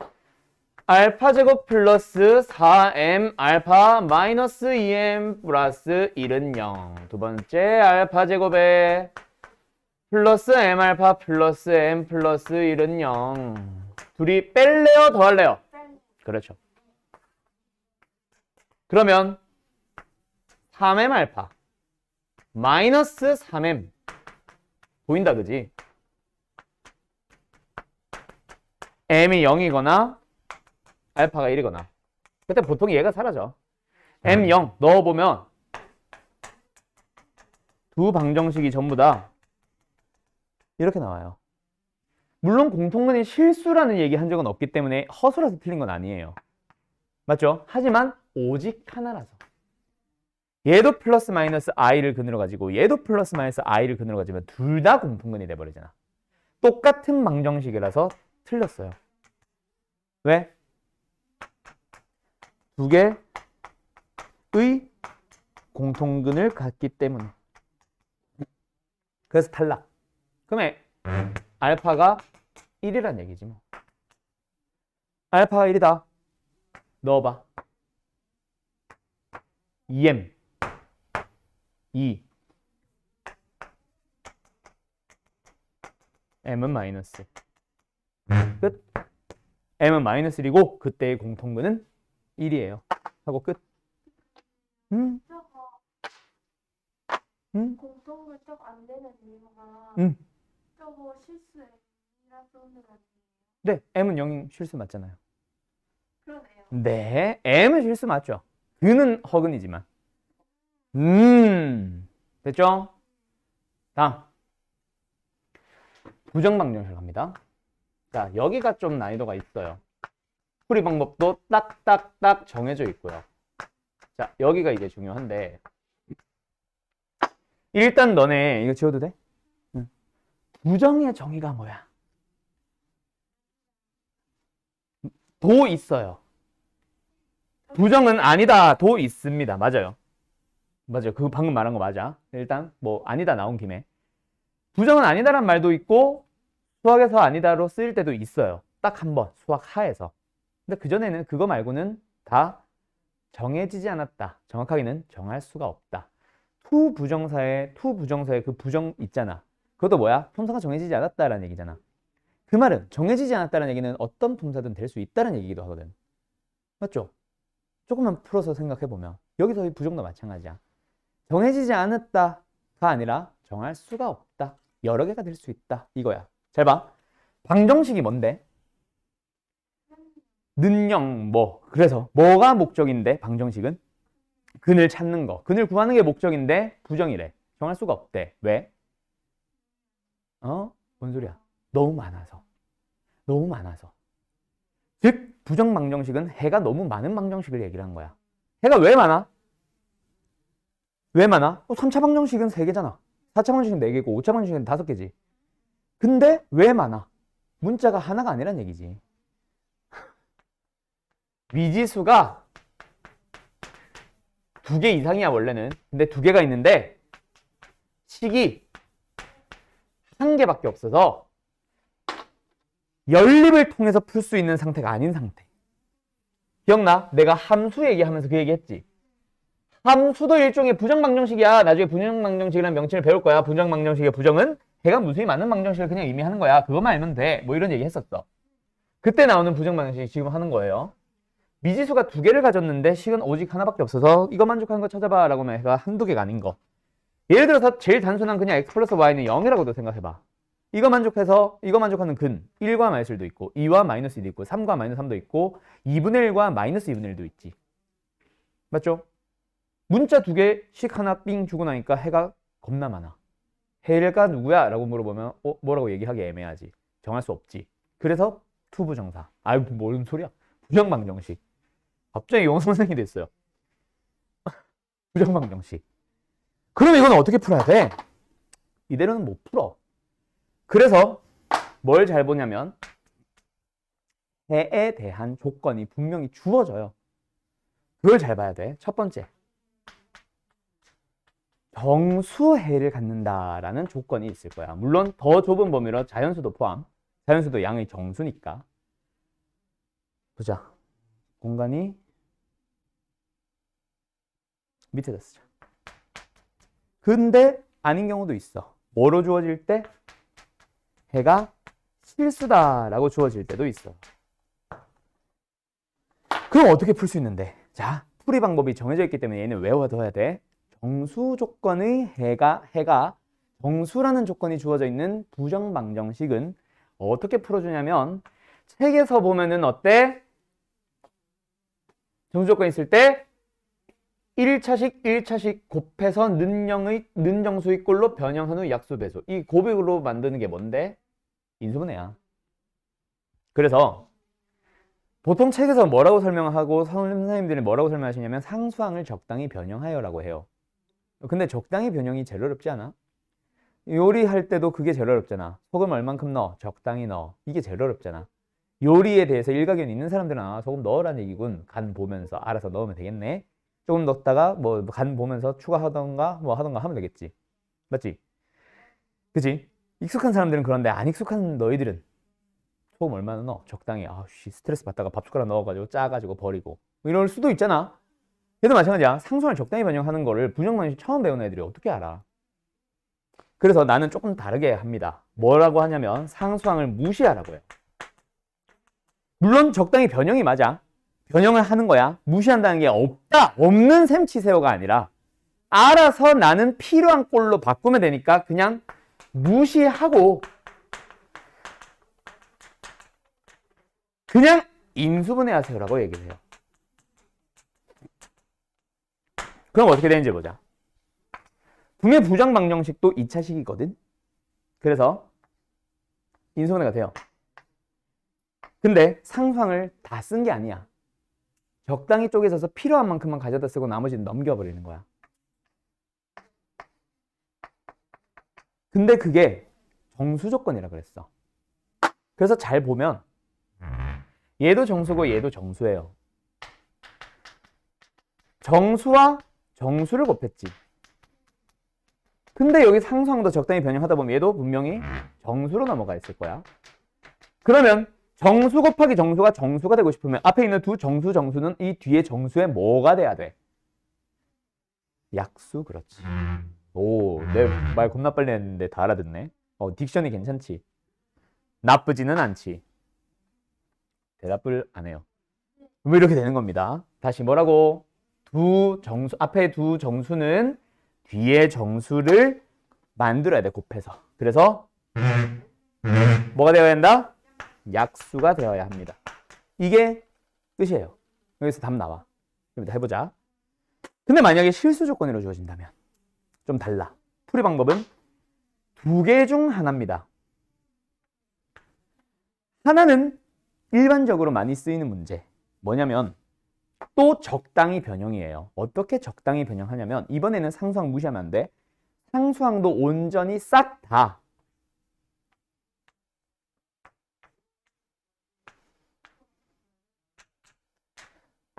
알파 제곱 플러스 4m 알파 마이너스 2m 플러스 1은 0. 두 번째 알파 제곱에 플러스 m 알파 플러스 m 플러스 1은 0. 둘이 뺄래요? 더할래요? 그렇죠. 그러면 3m 알파 마이너스 3m 보인다 그지? m이 0이거나 알파가 1이거나 그때 보통 얘가 사라져. m 0 넣어보면 두 방정식이 전부 다 이렇게 나와요. 물론 공통근이 실수라는 얘기 한 적은 없기 때문에 허수라서 틀린 건 아니에요. 맞죠? 하지만 오직 하나라서. 얘도 플러스 마이너스 i를 근으로 가지고 얘도 플러스 마이너스 i를 근으로 가지면 둘 다 공통근이 돼버리잖아. 똑같은 방정식이라서 틀렸어요. 왜? 두 개의 공통근을 갖기 때문에. 그래서 탈락. 그러면 알파가 1이란 얘기지 뭐. 알파가 1이다. 넣어봐. 2m 2 m은 마이너스 끝. m은 마이너스 1이고 그때의 공통근은 1이에요. 하고 끝. 저거 응? 공통분 안 되는 이유가 응. 저거 실수이라서 네, m은 0이 실수 맞잖아요. 그러네요. 네, m은 실수 맞죠. 그는 허근이지만. 됐죠? 다음. 부정방정식 갑니다. 자, 여기가 좀 난이도가 있어요. 풀이 방법도 딱딱딱 정해져 있고요. 자, 여기가 이제 중요한데 일단 너네 이거 지워도 돼? 응. 부정의 정의가 뭐야? 도 있어요. 부정은 아니다. 도 있습니다. 맞아요. 맞아요. 그 방금 말한 거 맞아. 일단 뭐 아니다 나온 김에 부정은 아니다란 말도 있고 수학에서 아니다로 쓰일 때도 있어요. 딱 한 번 수학 하에서. 근데 그전에는 그거 말고는 다 정해지지 않았다. 정확하게는 정할 수가 없다. 투 부정사의 그 부정 있잖아. 그것도 뭐야? 품사가 정해지지 않았다라는 얘기잖아. 그 말은 정해지지 않았다는 얘기는 어떤 품사든 될 수 있다는 얘기기도 하거든. 맞죠? 조금만 풀어서 생각해보면 여기서 이 부정도 마찬가지야. 정해지지 않았다가 아니라 정할 수가 없다. 여러 개가 될 수 있다. 이거야. 잘 봐. 방정식이 뭔데? 는영 뭐. 그래서 뭐가 목적인데 방정식은? 근을 찾는 거. 근을 구하는 게 목적인데 부정이래. 정할 수가 없대. 왜? 뭔 소리야? 너무 많아서. 너무 많아서. 즉 부정 방정식은 해가 너무 많은 방정식을 얘기를 한 거야. 해가 왜 많아? 왜 많아? 3차 방정식은 3개잖아. 4차 방정식은 4개고 5차 방정식은 5개지. 근데 왜 많아? 문자가 하나가 아니란 얘기지. 미지수가 2개 이상이야 원래는. 근데 2개가 있는데 식이 1개밖에 없어서 연립을 통해서 풀 수 있는 상태가 아닌 상태. 기억나? 내가 함수 얘기하면서 그 얘기했지. 함수도 일종의 부정방정식이야. 나중에 부정방정식이라는 명칭을 배울 거야. 부정방정식의 부정은 해가 무수히 많은 방정식을 그냥 의미하는 거야. 그것만 알면 돼. 뭐 이런 얘기 했었어. 그때 나오는 부정방정식이 지금 하는 거예요. 미지수가 2개를 가졌는데 식은 오직 하나밖에 없어서 이거 만족하는 거 찾아봐 라고 하면 해가 한두 개가 아닌 거. 예를 들어서 제일 단순한 그냥 x 플러스 y는 0이라고도 생각해봐. 이거 만족해서 이거 만족하는 근 1과 마이너스 1도 있고 2와 마이너스 2도 있고 3과 마이너스 3도 있고 2분의 1과 마이너스 2분의 1도 있지. 맞죠? 문자 2개씩 하나 삥 주고 나니까 해가 겁나 많아. 해가 누구야? 라고 물어보면 뭐라고 얘기하기 애매하지. 정할 수 없지. 그래서 투부정사. 아유 뭔 소리야. 부정방정식. 갑자기 영어 선생님이 됐어요. 부정방정식. 그럼 이건 어떻게 풀어야 돼? 이대로는 못 풀어. 그래서 뭘 잘 보냐면 해에 대한 조건이 분명히 주어져요. 그걸 잘 봐야 돼. 첫 번째. 정수해를 갖는다라는 조건이 있을 거야. 물론 더 좁은 범위로 자연수도 포함. 자연수도 양의 정수니까. 보자. 공간이 밑에다 쓰자. 근데 아닌 경우도 있어. 뭐로 주어질 때? 해가 실수다라고 주어질 때도 있어. 그럼 어떻게 풀 수 있는데? 자, 풀이 방법이 정해져 있기 때문에 얘는 외워둬야 돼. 정수 조건의 해가 정수라는 조건이 주어져 있는 부정방정식은 어떻게 풀어주냐면 책에서 보면은 어때? 정수 조건 있을 때 1차식 곱해서 는정수의 꼴로 변형한 후 약수 배수. 이 곱으로 만드는 게 뭔데? 인수분해야. 그래서 보통 책에서 뭐라고 설명하고 선생님들이 뭐라고 설명하시냐면 상수항을 적당히 변형하여라고 해요. 근데 적당히 변형이 제일 어렵지 않아? 요리할 때도 그게 제일 어렵잖아. 소금 얼만큼 넣어? 적당히 넣어. 이게 제일 어렵잖아. 요리에 대해서 일가견이 있는 사람들은 소금 넣으라는 얘기군. 간 보면서 알아서 넣으면 되겠네. 조금 넣었다가 뭐 간 보면서 추가하던가 뭐 하던가 하면 되겠지. 맞지? 그치? 익숙한 사람들은 그런데 안 익숙한 너희들은 소금 얼마나 넣어? 적당히. 스트레스 받다가 밥 숟가락 넣어가지고 짜가지고 버리고 뭐 이럴 수도 있잖아. 얘도 마찬가지야. 상수항을 적당히 변형하는 거를 부정방정식 처음 배우는 애들이 어떻게 알아? 그래서 나는 조금 다르게 합니다. 뭐라고 하냐면 상수항을 무시하라고 해요. 물론 적당히 변형이 맞아. 변형을 하는 거야. 무시한다는 게 없는 셈 치세요가 아니라 알아서 나는 필요한 꼴로 바꾸면 되니까 그냥 무시하고 그냥 인수분해 하세요라고 얘기를 해요. 그럼 어떻게 되는지 보자. 분의 부정방정식도 2차식이거든. 그래서 인수분해가 돼요. 근데 상수항을 다 쓴 게 아니야. 적당히 쪼개져서 필요한 만큼만 가져다 쓰고 나머지는 넘겨버리는 거야. 근데 그게 정수 조건이라 그랬어. 그래서 잘 보면 얘도 정수고 얘도 정수예요. 정수와 정수를 곱했지. 근데 여기 상수항도 적당히 변형하다 보면 얘도 분명히 정수로 넘어가 있을 거야. 그러면 정수 곱하기 정수가 정수가 되고 싶으면 앞에 있는 두 정수는 이 뒤에 정수의 뭐가 돼야 돼? 약수. 그렇지. 오, 내 말 겁나 빨리 했는데 다 알아듣네. 딕션이 괜찮지? 나쁘지는 않지. 대답을 안 해요. 뭐 이렇게 되는 겁니다. 다시 뭐라고? 앞에 두 정수는 뒤에 정수를 만들어야 돼, 곱해서. 그래서 뭐가 되어야 한다? 약수가 되어야 합니다. 이게 끝이에요. 여기서 답 나와. 그럼 해보자. 근데 만약에 실수 조건으로 주어진다면 좀 달라. 풀이 방법은 2개 중 하나입니다. 하나는 일반적으로 많이 쓰이는 문제. 뭐냐면 또 적당히 변형이에요. 어떻게 적당히 변형하냐면 이번에는 상수항 무시하면 안 돼. 상수항도 온전히 싹 다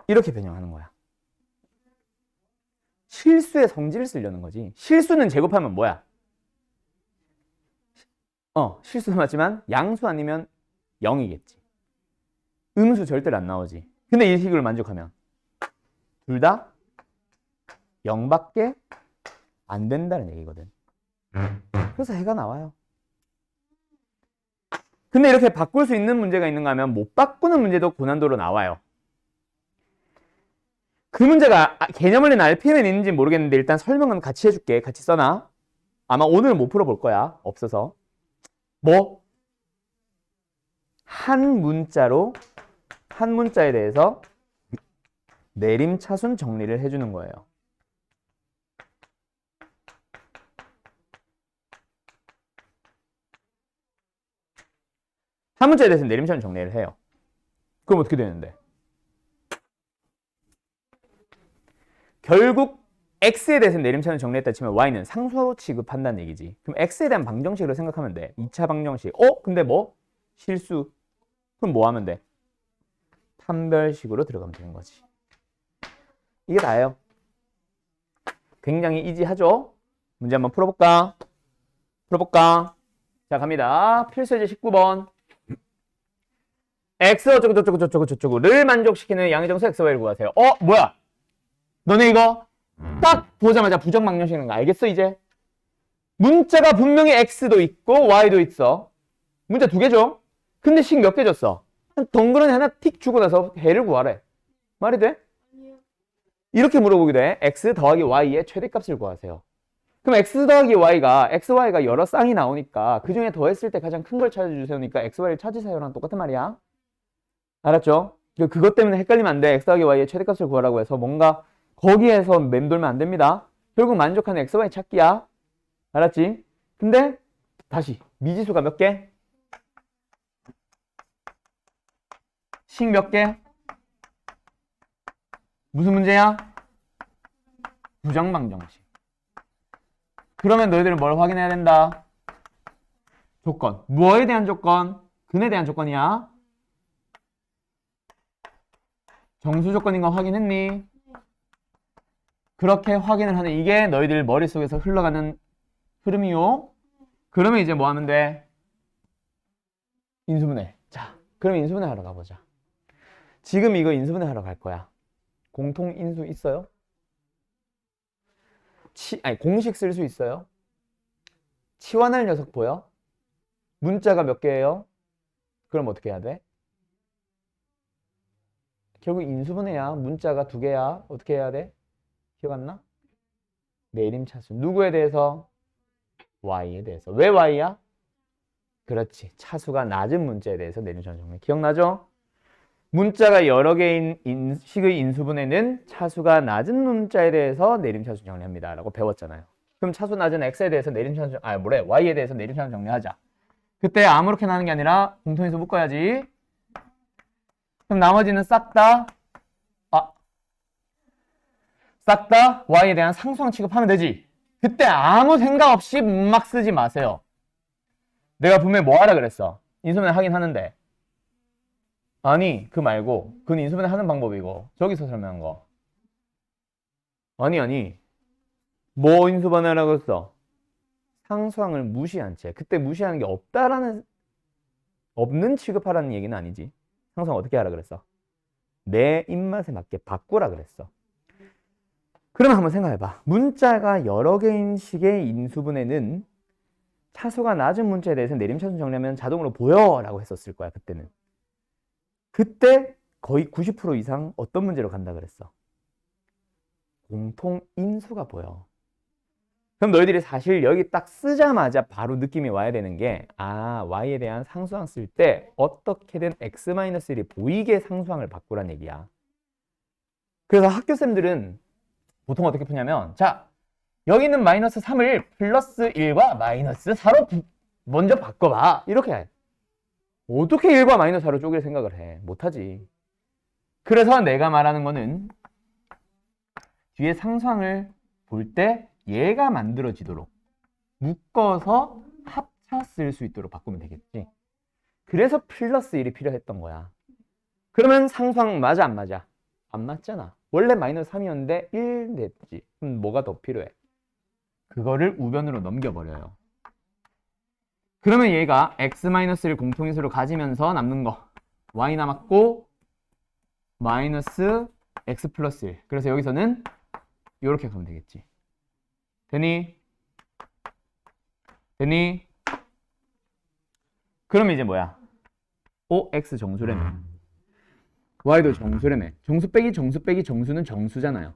이렇게 변형하는 거야. 실수의 성질을 쓰려는 거지. 실수는 제곱하면 뭐야? 실수는 맞지만 양수 아니면 0이겠지. 음수 절대로 안 나오지. 근데 이 식을 만족하면 둘 다 0밖에 안 된다는 얘기거든. 그래서 해가 나와요. 근데 이렇게 바꿀 수 있는 문제가 있는가 하면 못 바꾸는 문제도 고난도로 나와요. 그 문제가 개념 원리는 RPM에 있는지 모르겠는데 일단 설명은 같이 해줄게. 같이 써놔. 아마 오늘은 못 풀어볼 거야. 없어서. 한 문자에 대해서 내림차순 정리를 해주는 거예요. 한 문자에 대해서 내림차순 정리를 해요. 그럼 어떻게 되는데? 결국 x에 대해서 내림차순 정리했다 치면 y는 상수 취급한다는 얘기지. 그럼 x에 대한 방정식으로 생각하면 돼. 2차 방정식. 근데 실수. 그럼 뭐 하면 돼? 판별식으로 들어가면 되는 거지. 이게 다예요. 굉장히 이지하죠? 문제 한번 풀어볼까? 자, 갑니다. 필수예제 19번. x 어쩌고저쩌고를 만족시키는 양의 정수 x, y를 구하세요. 뭐야? 너네 이거 딱 보자마자 부정 방정식인 거 알겠어 이제? 문자가 분명히 x도 있고 y도 있어. 문자 2개죠? 근데 식 몇 개 줬어? 덩그러니 하나 틱 주고 나서 해를 구하래. 말이 돼? 아니요. 이렇게 물어보게 돼. x 더하기 y의 최대값을 구하세요. 그럼 x 더하기 y가 x, y가 여러 쌍이 나오니까 그 중에 더했을 때 가장 큰 걸 찾아주세요니까 x, y를 찾으세요랑 똑같은 말이야. 알았죠? 그것 때문에 헷갈리면 안 돼. x 더하기 y의 최대값을 구하라고 해서 뭔가 거기에서 맴돌면 안 됩니다. 결국 만족하는 x, y 찾기야. 알았지? 근데 다시 미지수가 몇 개? 식 몇 개? 무슨 문제야? 부정방정식. 그러면 너희들은 뭘 확인해야 된다? 조건. 뭐에 대한 조건? 근에 대한 조건이야. 정수 조건인 거 확인했니? 그렇게 확인을 하는 이게 너희들 머릿속에서 흘러가는 흐름이요. 그러면 이제 뭐 하면 돼? 인수분해. 자, 그럼 인수분해 하러 가보자. 지금 이거 인수분해 하러 갈 거야. 공통 인수 있어요? 공식 쓸 수 있어요? 치환할 녀석 보여? 문자가 몇 개예요? 그럼 어떻게 해야 돼? 결국 인수분해야. 문자가 2개야. 어떻게 해야 돼? 기억 안 나? 내림차순. 누구에 대해서? y에 대해서. 왜 y야? 그렇지. 차수가 낮은 문자에 대해서 내림차순 정리. 기억나죠? 문자가 여러 개인 식의 인수분해는 차수가 낮은 문자에 대해서 내림차순 정리합니다. 라고 배웠잖아요. 그럼 차수 낮은 x에 대해서 내림차순 y에 대해서 내림차순 정리하자. 그때 아무렇게나 하는 게 아니라 공통인수 묶어야지. 그럼 나머지는 싹 다 y에 대한 상수항 취급하면 되지. 그때 아무 생각 없이 막 쓰지 마세요. 내가 분명히 뭐 하라 그랬어? 인수분해 하긴 하는데. 아니, 그 말고 그건 인수분해 하는 방법이고 저기서 설명한 거. 아니. 뭐 인수분해 하라고 했어? 상수항을 무시한 채. 그때 무시하는 게 없는 취급하라는 얘기는 아니지. 상수항 어떻게 하라 그랬어? 내 입맛에 맞게 바꾸라 그랬어. 그러면 한번 생각해봐. 문자가 여러 개인 식의 인수분해는 차수가 낮은 문자에 대해서 내림차순 정리하면 자동으로 보여 라고 했었을 거야. 그때는. 그때 거의 90% 이상 어떤 문제로 간다 그랬어? 공통 인수가 보여. 그럼 너희들이 사실 여기 딱 쓰자마자 바로 느낌이 와야 되는 게 y에 대한 상수항 쓸 때 어떻게든 x-1이 보이게 상수항을 바꾸란 얘기야. 그래서 학교쌤들은 보통 어떻게 푸냐면 자, 여기 있는 마이너스 3을 플러스 1과 마이너스 4로 먼저 바꿔봐. 이렇게 해. 어떻게 1과 마이너스 4로 쪼갤 생각을 해? 못하지. 그래서 내가 말하는 거는 뒤에 상수항을 볼 때 얘가 만들어지도록 묶어서 합차 쓸 수 있도록 바꾸면 되겠지. 그래서 플러스 1이 필요했던 거야. 그러면 상수항 맞아 안 맞아? 안 맞잖아. 원래 마이너스 3이었는데 1 냈지. 그럼 뭐가 더 필요해? 그거를 우변으로 넘겨버려요. 그러면 얘가 x-를 공통인수로 가지면서 남는 거 y 남았고 마이너스 x 플러스 1. 그래서 여기서는 이렇게 가면 되겠지. 되니? 되니? 그러면 이제 뭐야? O, x 정수래매. y도 정수래매. 정수 빼기 정수 빼기 정수는 정수잖아요.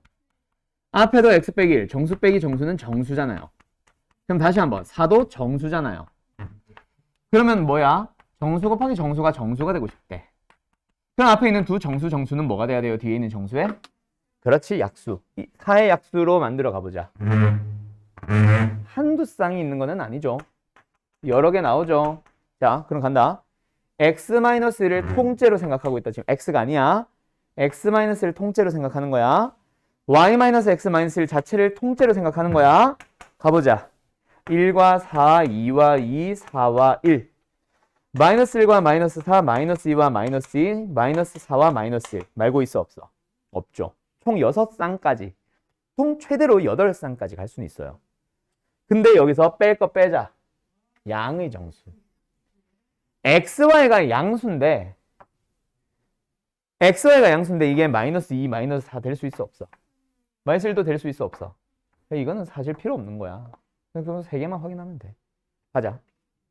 앞에도 x 빼기 1, 정수 빼기 정수는 정수잖아요. 그럼 다시 한번 4도 정수잖아요. 그러면 뭐야? 정수 곱하기 정수가 정수가 되고 싶대. 그럼 앞에 있는 두 정수는 뭐가 돼야 돼요? 뒤에 있는 정수에? 그렇지, 약수. 4의 약수로 만들어 가보자. 한두 쌍이 있는 거는 아니죠. 여러 개 나오죠. 자, 그럼 간다. x-를 통째로 생각하고 있다. 지금 x가 아니야. x-를 통째로 생각하는 거야. y-x-를 자체를 통째로 생각하는 거야. 가보자. 1과 4, 2와 2, 4와 1. 마이너스 1과 마이너스 4, 마이너스 2와 마이너스 2, 마이너스 4와 마이너스 1. 말고 있어, 없어? 없죠. 총 6쌍까지. 총 최대로 8쌍까지 갈 수는 있어요. 근데 여기서 뺄 거 빼자. 양의 정수. xy가 양수인데 이게 마이너스 2, 마이너스 4 될 수 있어, 없어? 마이너스 1도 될 수 있어, 없어? 이거는 사실 필요 없는 거야. 그럼 3개만 확인하면 돼. 가자.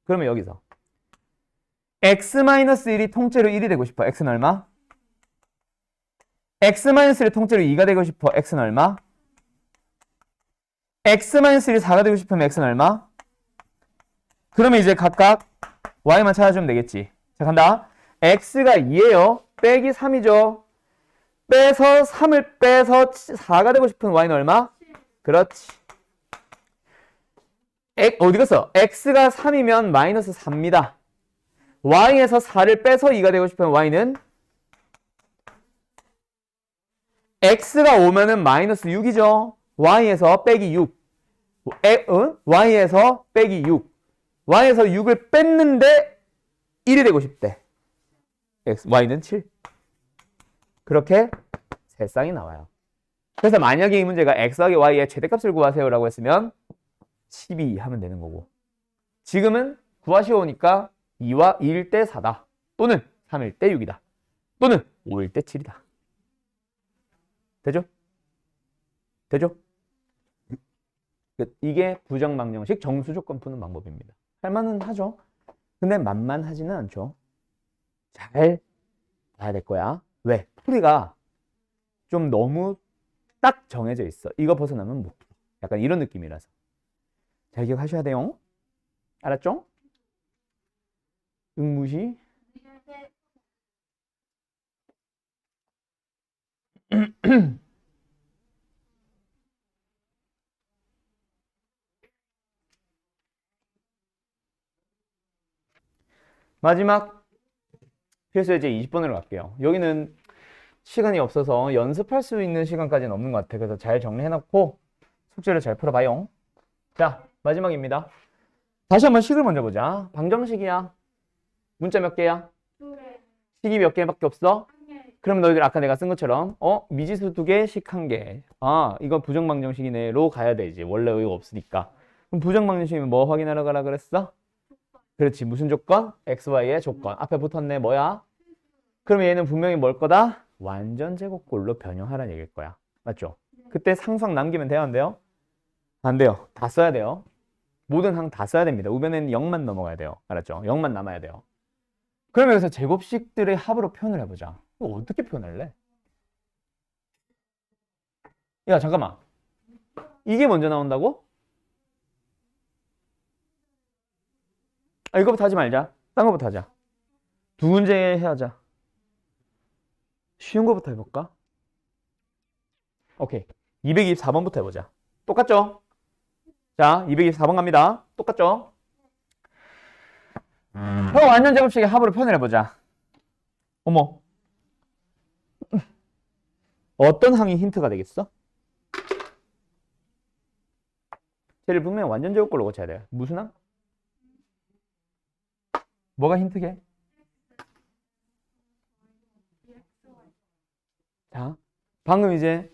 그러면 여기서 x-1이 통째로 1이 되고 싶어. x는 얼마? x-1이 통째로 2가 되고 싶어. x는 얼마? x-1이 4가 되고 싶으면 x는 얼마? 그러면 이제 각각 y만 찾아주면 되겠지. 자, 간다. x가 2예요. 빼기 3이죠. 빼서 3을 빼서 4가 되고 싶은 y는 얼마? 그렇지. 어디 갔어? x가 3이면 마이너스 4입니다. y에서 4를 빼서 2가 되고 싶은 y는 x가 오면은 마이너스 6이죠. y에서 빼기 6. y에서 빼기 6. y에서 6을 뺐는데 1이 되고 싶대. y는 7. 그렇게 세 쌍이 나와요. 그래서 만약에 이 문제가 x하기 y의 최대값을 구하세요라고 했으면 12 하면 되는 거고. 지금은 구하시오니까 2와 2일 때 4다. 또는 3일 때 6이다. 또는 5일 때 7이다. 되죠? 되죠? 이게 부정방정식 정수조건 푸는 방법입니다. 할만은 하죠. 근데 만만하지는 않죠. 잘 봐야 될 거야. 왜? 풀이가 좀 너무 딱 정해져 있어. 이거 벗어나면 못 풀어. 약간 이런 느낌이라서. 잘 기억하셔야 돼요. 알았죠? 응무시. 마지막 필수 예제 20번으로 갈게요. 여기는 시간이 없어서 연습할 수 있는 시간까지는 없는 것 같아. 그래서 잘 정리해놓고 숙제를 잘 풀어봐요. 자, 마지막입니다. 다시 한번 식을 먼저 보자. 방정식이야. 문자 몇 개야? 2개, 식이 몇 개밖에 없어? 1개, 그럼 너희들 아까 내가 쓴 것처럼 미지수 2개, 식 1개. 아, 이거 부정방정식이네로 가야 되지. 원래 이거 없으니까. 그럼 부정방정식이면 뭐 확인하러 가라 그랬어? 그렇지. 무슨 조건? xy의 조건. 앞에 붙었네. 뭐야? 그럼 얘는 분명히 뭘 거다? 완전 제곱꼴로 변형하라는 얘기일 거야. 맞죠? 그때 상수항 남기면 돼요? 안 돼요? 안 돼요. 다 써야 돼요. 모든 항 다 써야 됩니다. 우변에는 0만 넘어가야 돼요. 알았죠? 0만 남아야 돼요. 그럼 여기서 제곱식들의 합으로 표현을 해보자. 이거 어떻게 표현할래? 야, 잠깐만. 이게 먼저 나온다고? 아, 이거부터 하지 말자. 딴 거부터 하자. 두 문제 하자. 쉬운 거부터 해볼까? 오케이. 224번부터 해보자. 똑같죠? 자, 224번 갑니다. 똑같죠? 완전 제곱식의 합으로 표현을 해보자. 어머. 어떤 항이 힌트가 되겠어? 쟤를 분명 완전 제곱꼴로 고쳐야 돼요. 무슨 항? 뭐가 힌트게? 자, 방금 이제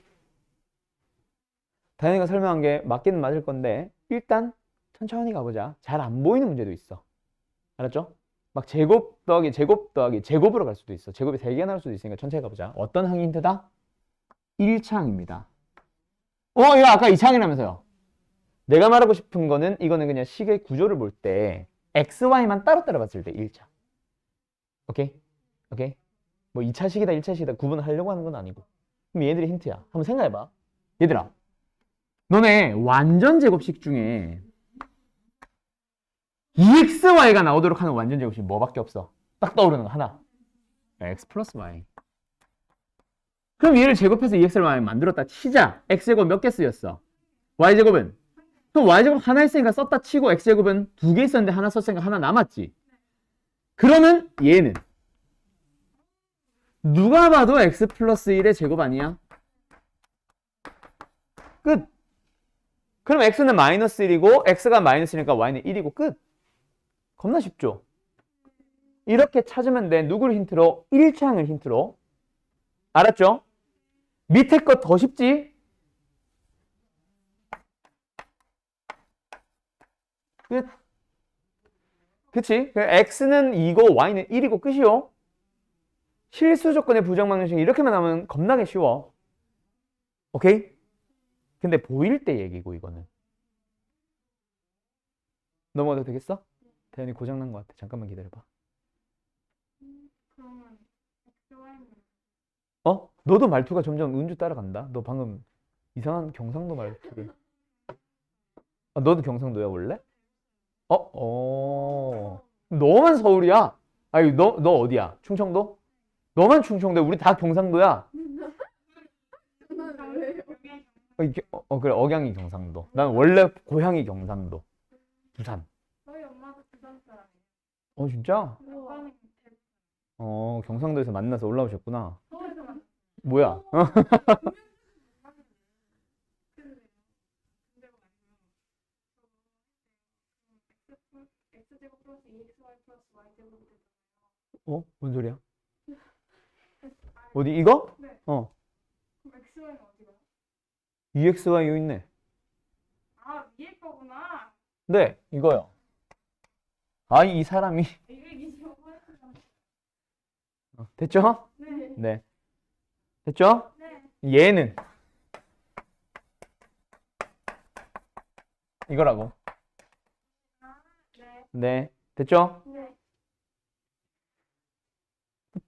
다현이가 설명한 게 맞기는 맞을 건데 일단 천천히 가보자. 잘 안 보이는 문제도 있어. 알았죠? 막 제곱 더하기 제곱 더하기 제곱으로 갈 수도 있어. 제곱이 3개가 나올 수도 있으니까 천천히 가보자. 어떤 항이 힌트다? 1차항입니다. 이거 아까 2차항이라면서요. 내가 말하고 싶은 거는 이거는 그냥 식의 구조를 볼 때 x, y만 따로따로 봤을 때 1차. 오케이? 오케이? 뭐 2차식이다 1차식이다 구분을 하려고 하는 건 아니고. 그럼 얘들이 힌트야. 한번 생각해봐. 얘들아, 너네 완전 제곱식 중에 2xy가 나오도록 하는 완전 제곱식 뭐밖에 없어? 딱 떠오르는 거 하나. x 플러스 y. 그럼 얘를 제곱해서 2x를 y 만들었다 치자. x제곱 몇 개 쓰였어? y제곱은? 그럼 y제곱 하나 있으니까 썼다 치고 x제곱은 2개 있었는데 하나 썼으니까 하나 남았지. 그러면 얘는 누가 봐도 x 플러스 1의 제곱 아니야? 끝. 그럼 x는 마이너스 1이고 x가 마이너스니까 y는 1이고 끝. 겁나 쉽죠? 이렇게 찾으면 돼. 누구를 힌트로? 1차항을 힌트로. 알았죠? 밑에 거 더 쉽지? 끝. 그치? x는 2고 y는 1이고 끝이요. 실수 조건의 부정방정식 이렇게만 하면 겁나게 쉬워. 오케이? 근데 보일 때 얘기고 이거는. 넘어가도 되겠어? 대현이 고장난 것 같아. 잠깐만 기다려봐. 그러면 XY는 너도 말투가 점점 은주 따라간다. 너 방금 이상한 경상도 말투를. 너도 경상도야 원래? 너만 서울이야? 아니 너 어디야? 충청도? 너만 충청도. 우리 다 경상도야. 그래 억양이 경상도. 난 원래 고향이 경상도. 부산. 저희 엄마도 부산 사람이에요. 진짜? 아빠는 경상도에서 만나서 올라오셨구나. 서울에서 만났어요. 뭐야? X제곱 플러스 2XY 플러스 Y제곱이 되잖아요. 뭔 소리야? 어디 이거? 네. 어. 그럼 XY는 어디가요? EXY 여기 있네. 아, 위에 거구나. 네, 이거요. 이 사람이. 이게 25%. 됐죠? 네. 네. 됐죠? 네. 얘는 이거라고. 네. 네. 됐죠? 네.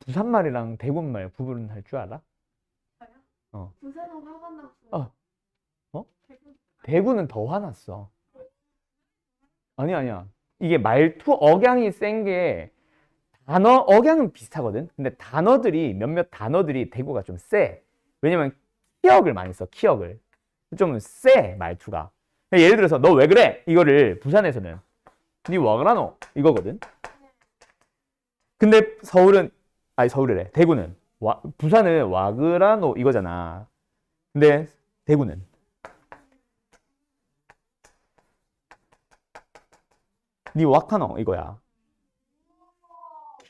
부산말이랑 대구말 구분할 줄 알아? 부산은 화가 났어요. 대구. 대구는 더 화났어. 아니야. 이게 말투 억양이 센 게 억양은 비슷하거든. 근데 몇몇 단어들이 대구가 좀 세. 왜냐면 키역을 많이 써. 키역을. 좀 세, 말투가. 예를 들어서 너 왜 그래? 이거를 부산에서는 니 와그라노 이거거든. 근데 서울이래. 대구는 부산은 와그라노 이거잖아. 근데 대구는 니 와카노 이거야.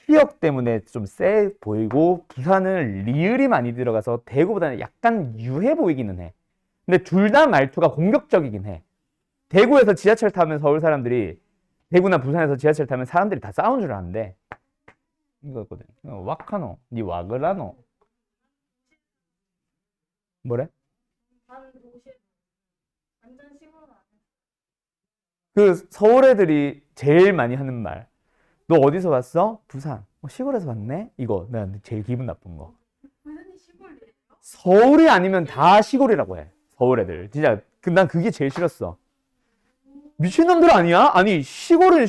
키역 때문에 좀 세 보이고 부산은 리을이 많이 들어가서 대구보다는 약간 유해 보이기는 해. 근데 둘 다 말투가 공격적이긴 해. 대구에서 지하철 타면 서울 사람들이 대구나 부산에서 지하철 타면 사람들이 다 싸운 줄 아는데 이거거든. 와카노, 니 와그라노. 뭐래? 나는 도시에 완전 시골은 아니야. 그 서울 애들이 제일 많이 하는 말. 너 어디서 왔어? 부산. 시골에서 왔네? 이거 내가 제일 기분 나쁜 거. 부산이 시골이에요? 서울이 아니면 다 시골이라고 해. 서울 애들. 진짜 난 그게 제일 싫었어. 미친놈들 아니야? 아니 시골은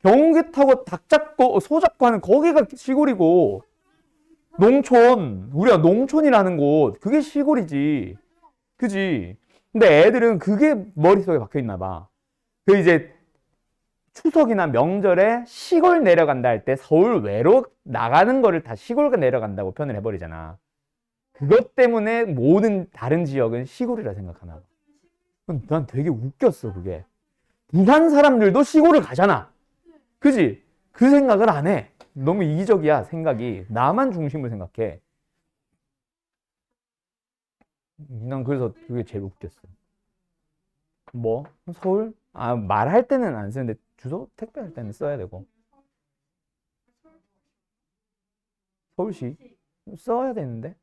경운기 타고 닭 잡고 소 잡고 하는 거기가 시골이고 농촌 우리가 농촌이라는 곳 그게 시골이지. 그지? 근데 애들은 그게 머릿속에 박혀 있나 봐. 그 이제 추석이나 명절에 시골 내려간다 할 때 서울 외로 나가는 거를 다 시골 내려간다고 표현을 해버리잖아. 그것 때문에 모든 다른 지역은 시골이라 생각하나 봐. 난 되게 웃겼어, 그게. 부산 사람들도 시골을 가잖아. 그지? 그 생각을 안 해. 너무 이기적이야, 생각이. 나만 중심을 생각해. 난 그래서 그게 제일 웃겼어. 뭐? 서울? 아, 말할 때는 안 쓰는데 주소 택배할 때는 써야 되고. 서울시? 써야 되는데?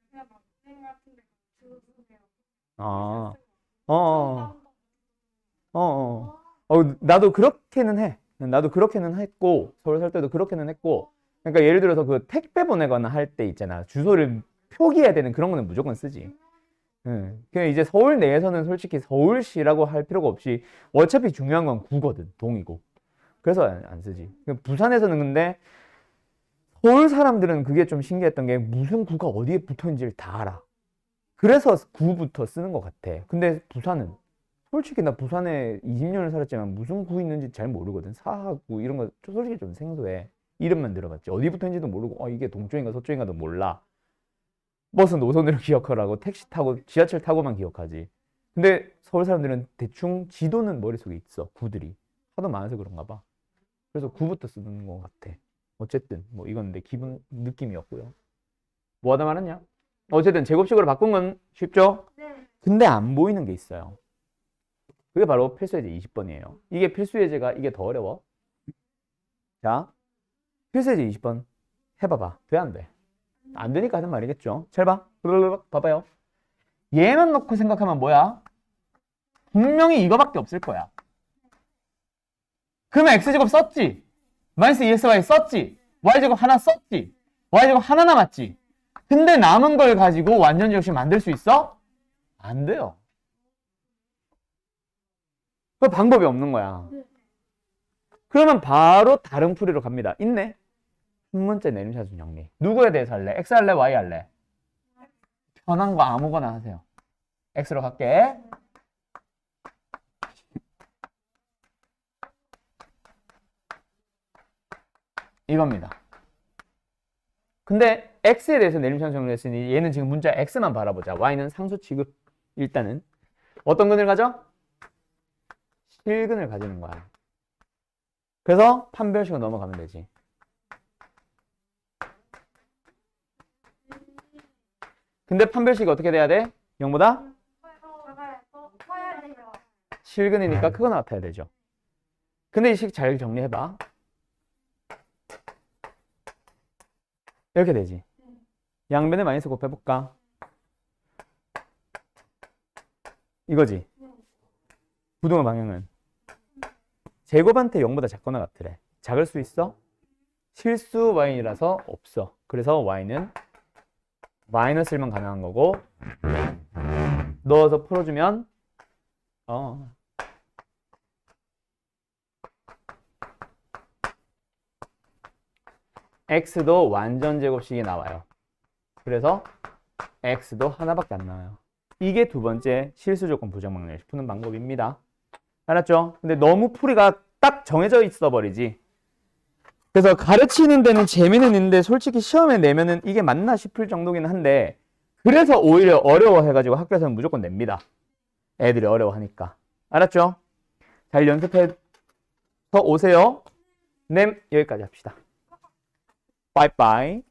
그냥 막 여행 같은 데 주소세요. 아, 어, 어, 어, 어. 나도 그렇게는 해. 나도 그렇게는 했고, 서울 살 때도 그렇게는 했고. 그러니까 예를 들어서 그 택배 보내거나 할 때 있잖아. 주소를 표기해야 되는 그런 거는 무조건 쓰지. 응. 그냥 이제 서울 내에서는 솔직히 서울시라고 할 필요가 없이 어차피 중요한 건 구거든. 동이고. 그래서 안 쓰지. 부산에서는 근데 서울 사람들은 그게 좀 신기했던 게 무슨 구가 어디에 붙어 있는지를 다 알아. 그래서 구부터 쓰는 것 같아. 근데 부산은 솔직히 나 부산에 20년을 살았지만 무슨 구 있는지 잘 모르거든. 사하구 이런 거 솔직히 좀 생소해. 이름만 들어봤지. 어디 붙어 있는지도 모르고 이게 동쪽인가 서쪽인가도 몰라. 버스 노선으로 기억을 하고 택시 타고 지하철 타고만 기억하지. 근데 서울 사람들은 대충 지도는 머릿속에 있어. 구들이. 하도 많아서 그런가 봐. 그래서 구부터 쓰는 것 같아. 어쨌든 뭐 이건 내 기분 느낌이었고요. 뭐 하다 말았냐? 어쨌든 제곱식으로 바꾼 건 쉽죠? 네. 근데 안 보이는 게 있어요. 그게 바로 필수예제 20번이에요. 이게 필수예제가 이게 더 어려워. 자, 필수예제 20번 해봐봐. 돼, 안 돼? 안 되니까 하는 말이겠죠. 잘 봐. 봐봐요. 얘만 놓고 생각하면 뭐야? 분명히 이거밖에 없을 거야. 그러면 x제곱 썼지? 마이너스 2xy 썼지? y제곱 하나 썼지? y제곱 하나 남았지? 근데 남은 걸 가지고 완전 제곱식 만들 수 있어? 안 돼요. 그 방법이 없는 거야. 그러면 바로 다른 풀이로 갑니다. 있네. 한 문제 내림차순 정리. 누구에 대해서 할래? x 할래? y 할래? 편한 거 아무거나 하세요. x로 갈게. 이겁니다. 근데 x에 대해서 내림차순 정리했으니 얘는 지금 문자 x만 바라보자. y는 상수 취급. 일단은 어떤 근을 가져? 실근을 가지는 거야. 그래서 판별식으로 넘어가면 되지. 근데 판별식이 어떻게 돼야 돼? 0보다? 커야 돼요. 실근이니까 크거 나타야 되죠. 근데 이 식 잘 정리해봐. 이렇게 되지. 양변에 마이너스 곱해볼까? 이거지. 부등호 방향은 제곱한테 0보다 작거나 같으래. 작을 수 있어? 실수 y이라서 없어. 그래서 y는 마이너스 1만 가능한 거고 넣어서 풀어주면 x도 완전 제곱식이 나와요. 그래서 x도 하나밖에 안 나와요. 이게 두 번째 실수 조건 부정 방정식 푸는 방법입니다. 알았죠? 근데 너무 풀이가 딱 정해져 있어 버리지. 그래서 가르치는 데는 재미는 있는데 솔직히 시험에 내면은 이게 맞나 싶을 정도긴 한데 그래서 오히려 어려워해가지고 학교에서는 무조건 냅니다. 애들이 어려워하니까. 알았죠? 잘 연습해서 오세요. 네, 여기까지 합시다. 빠이빠이.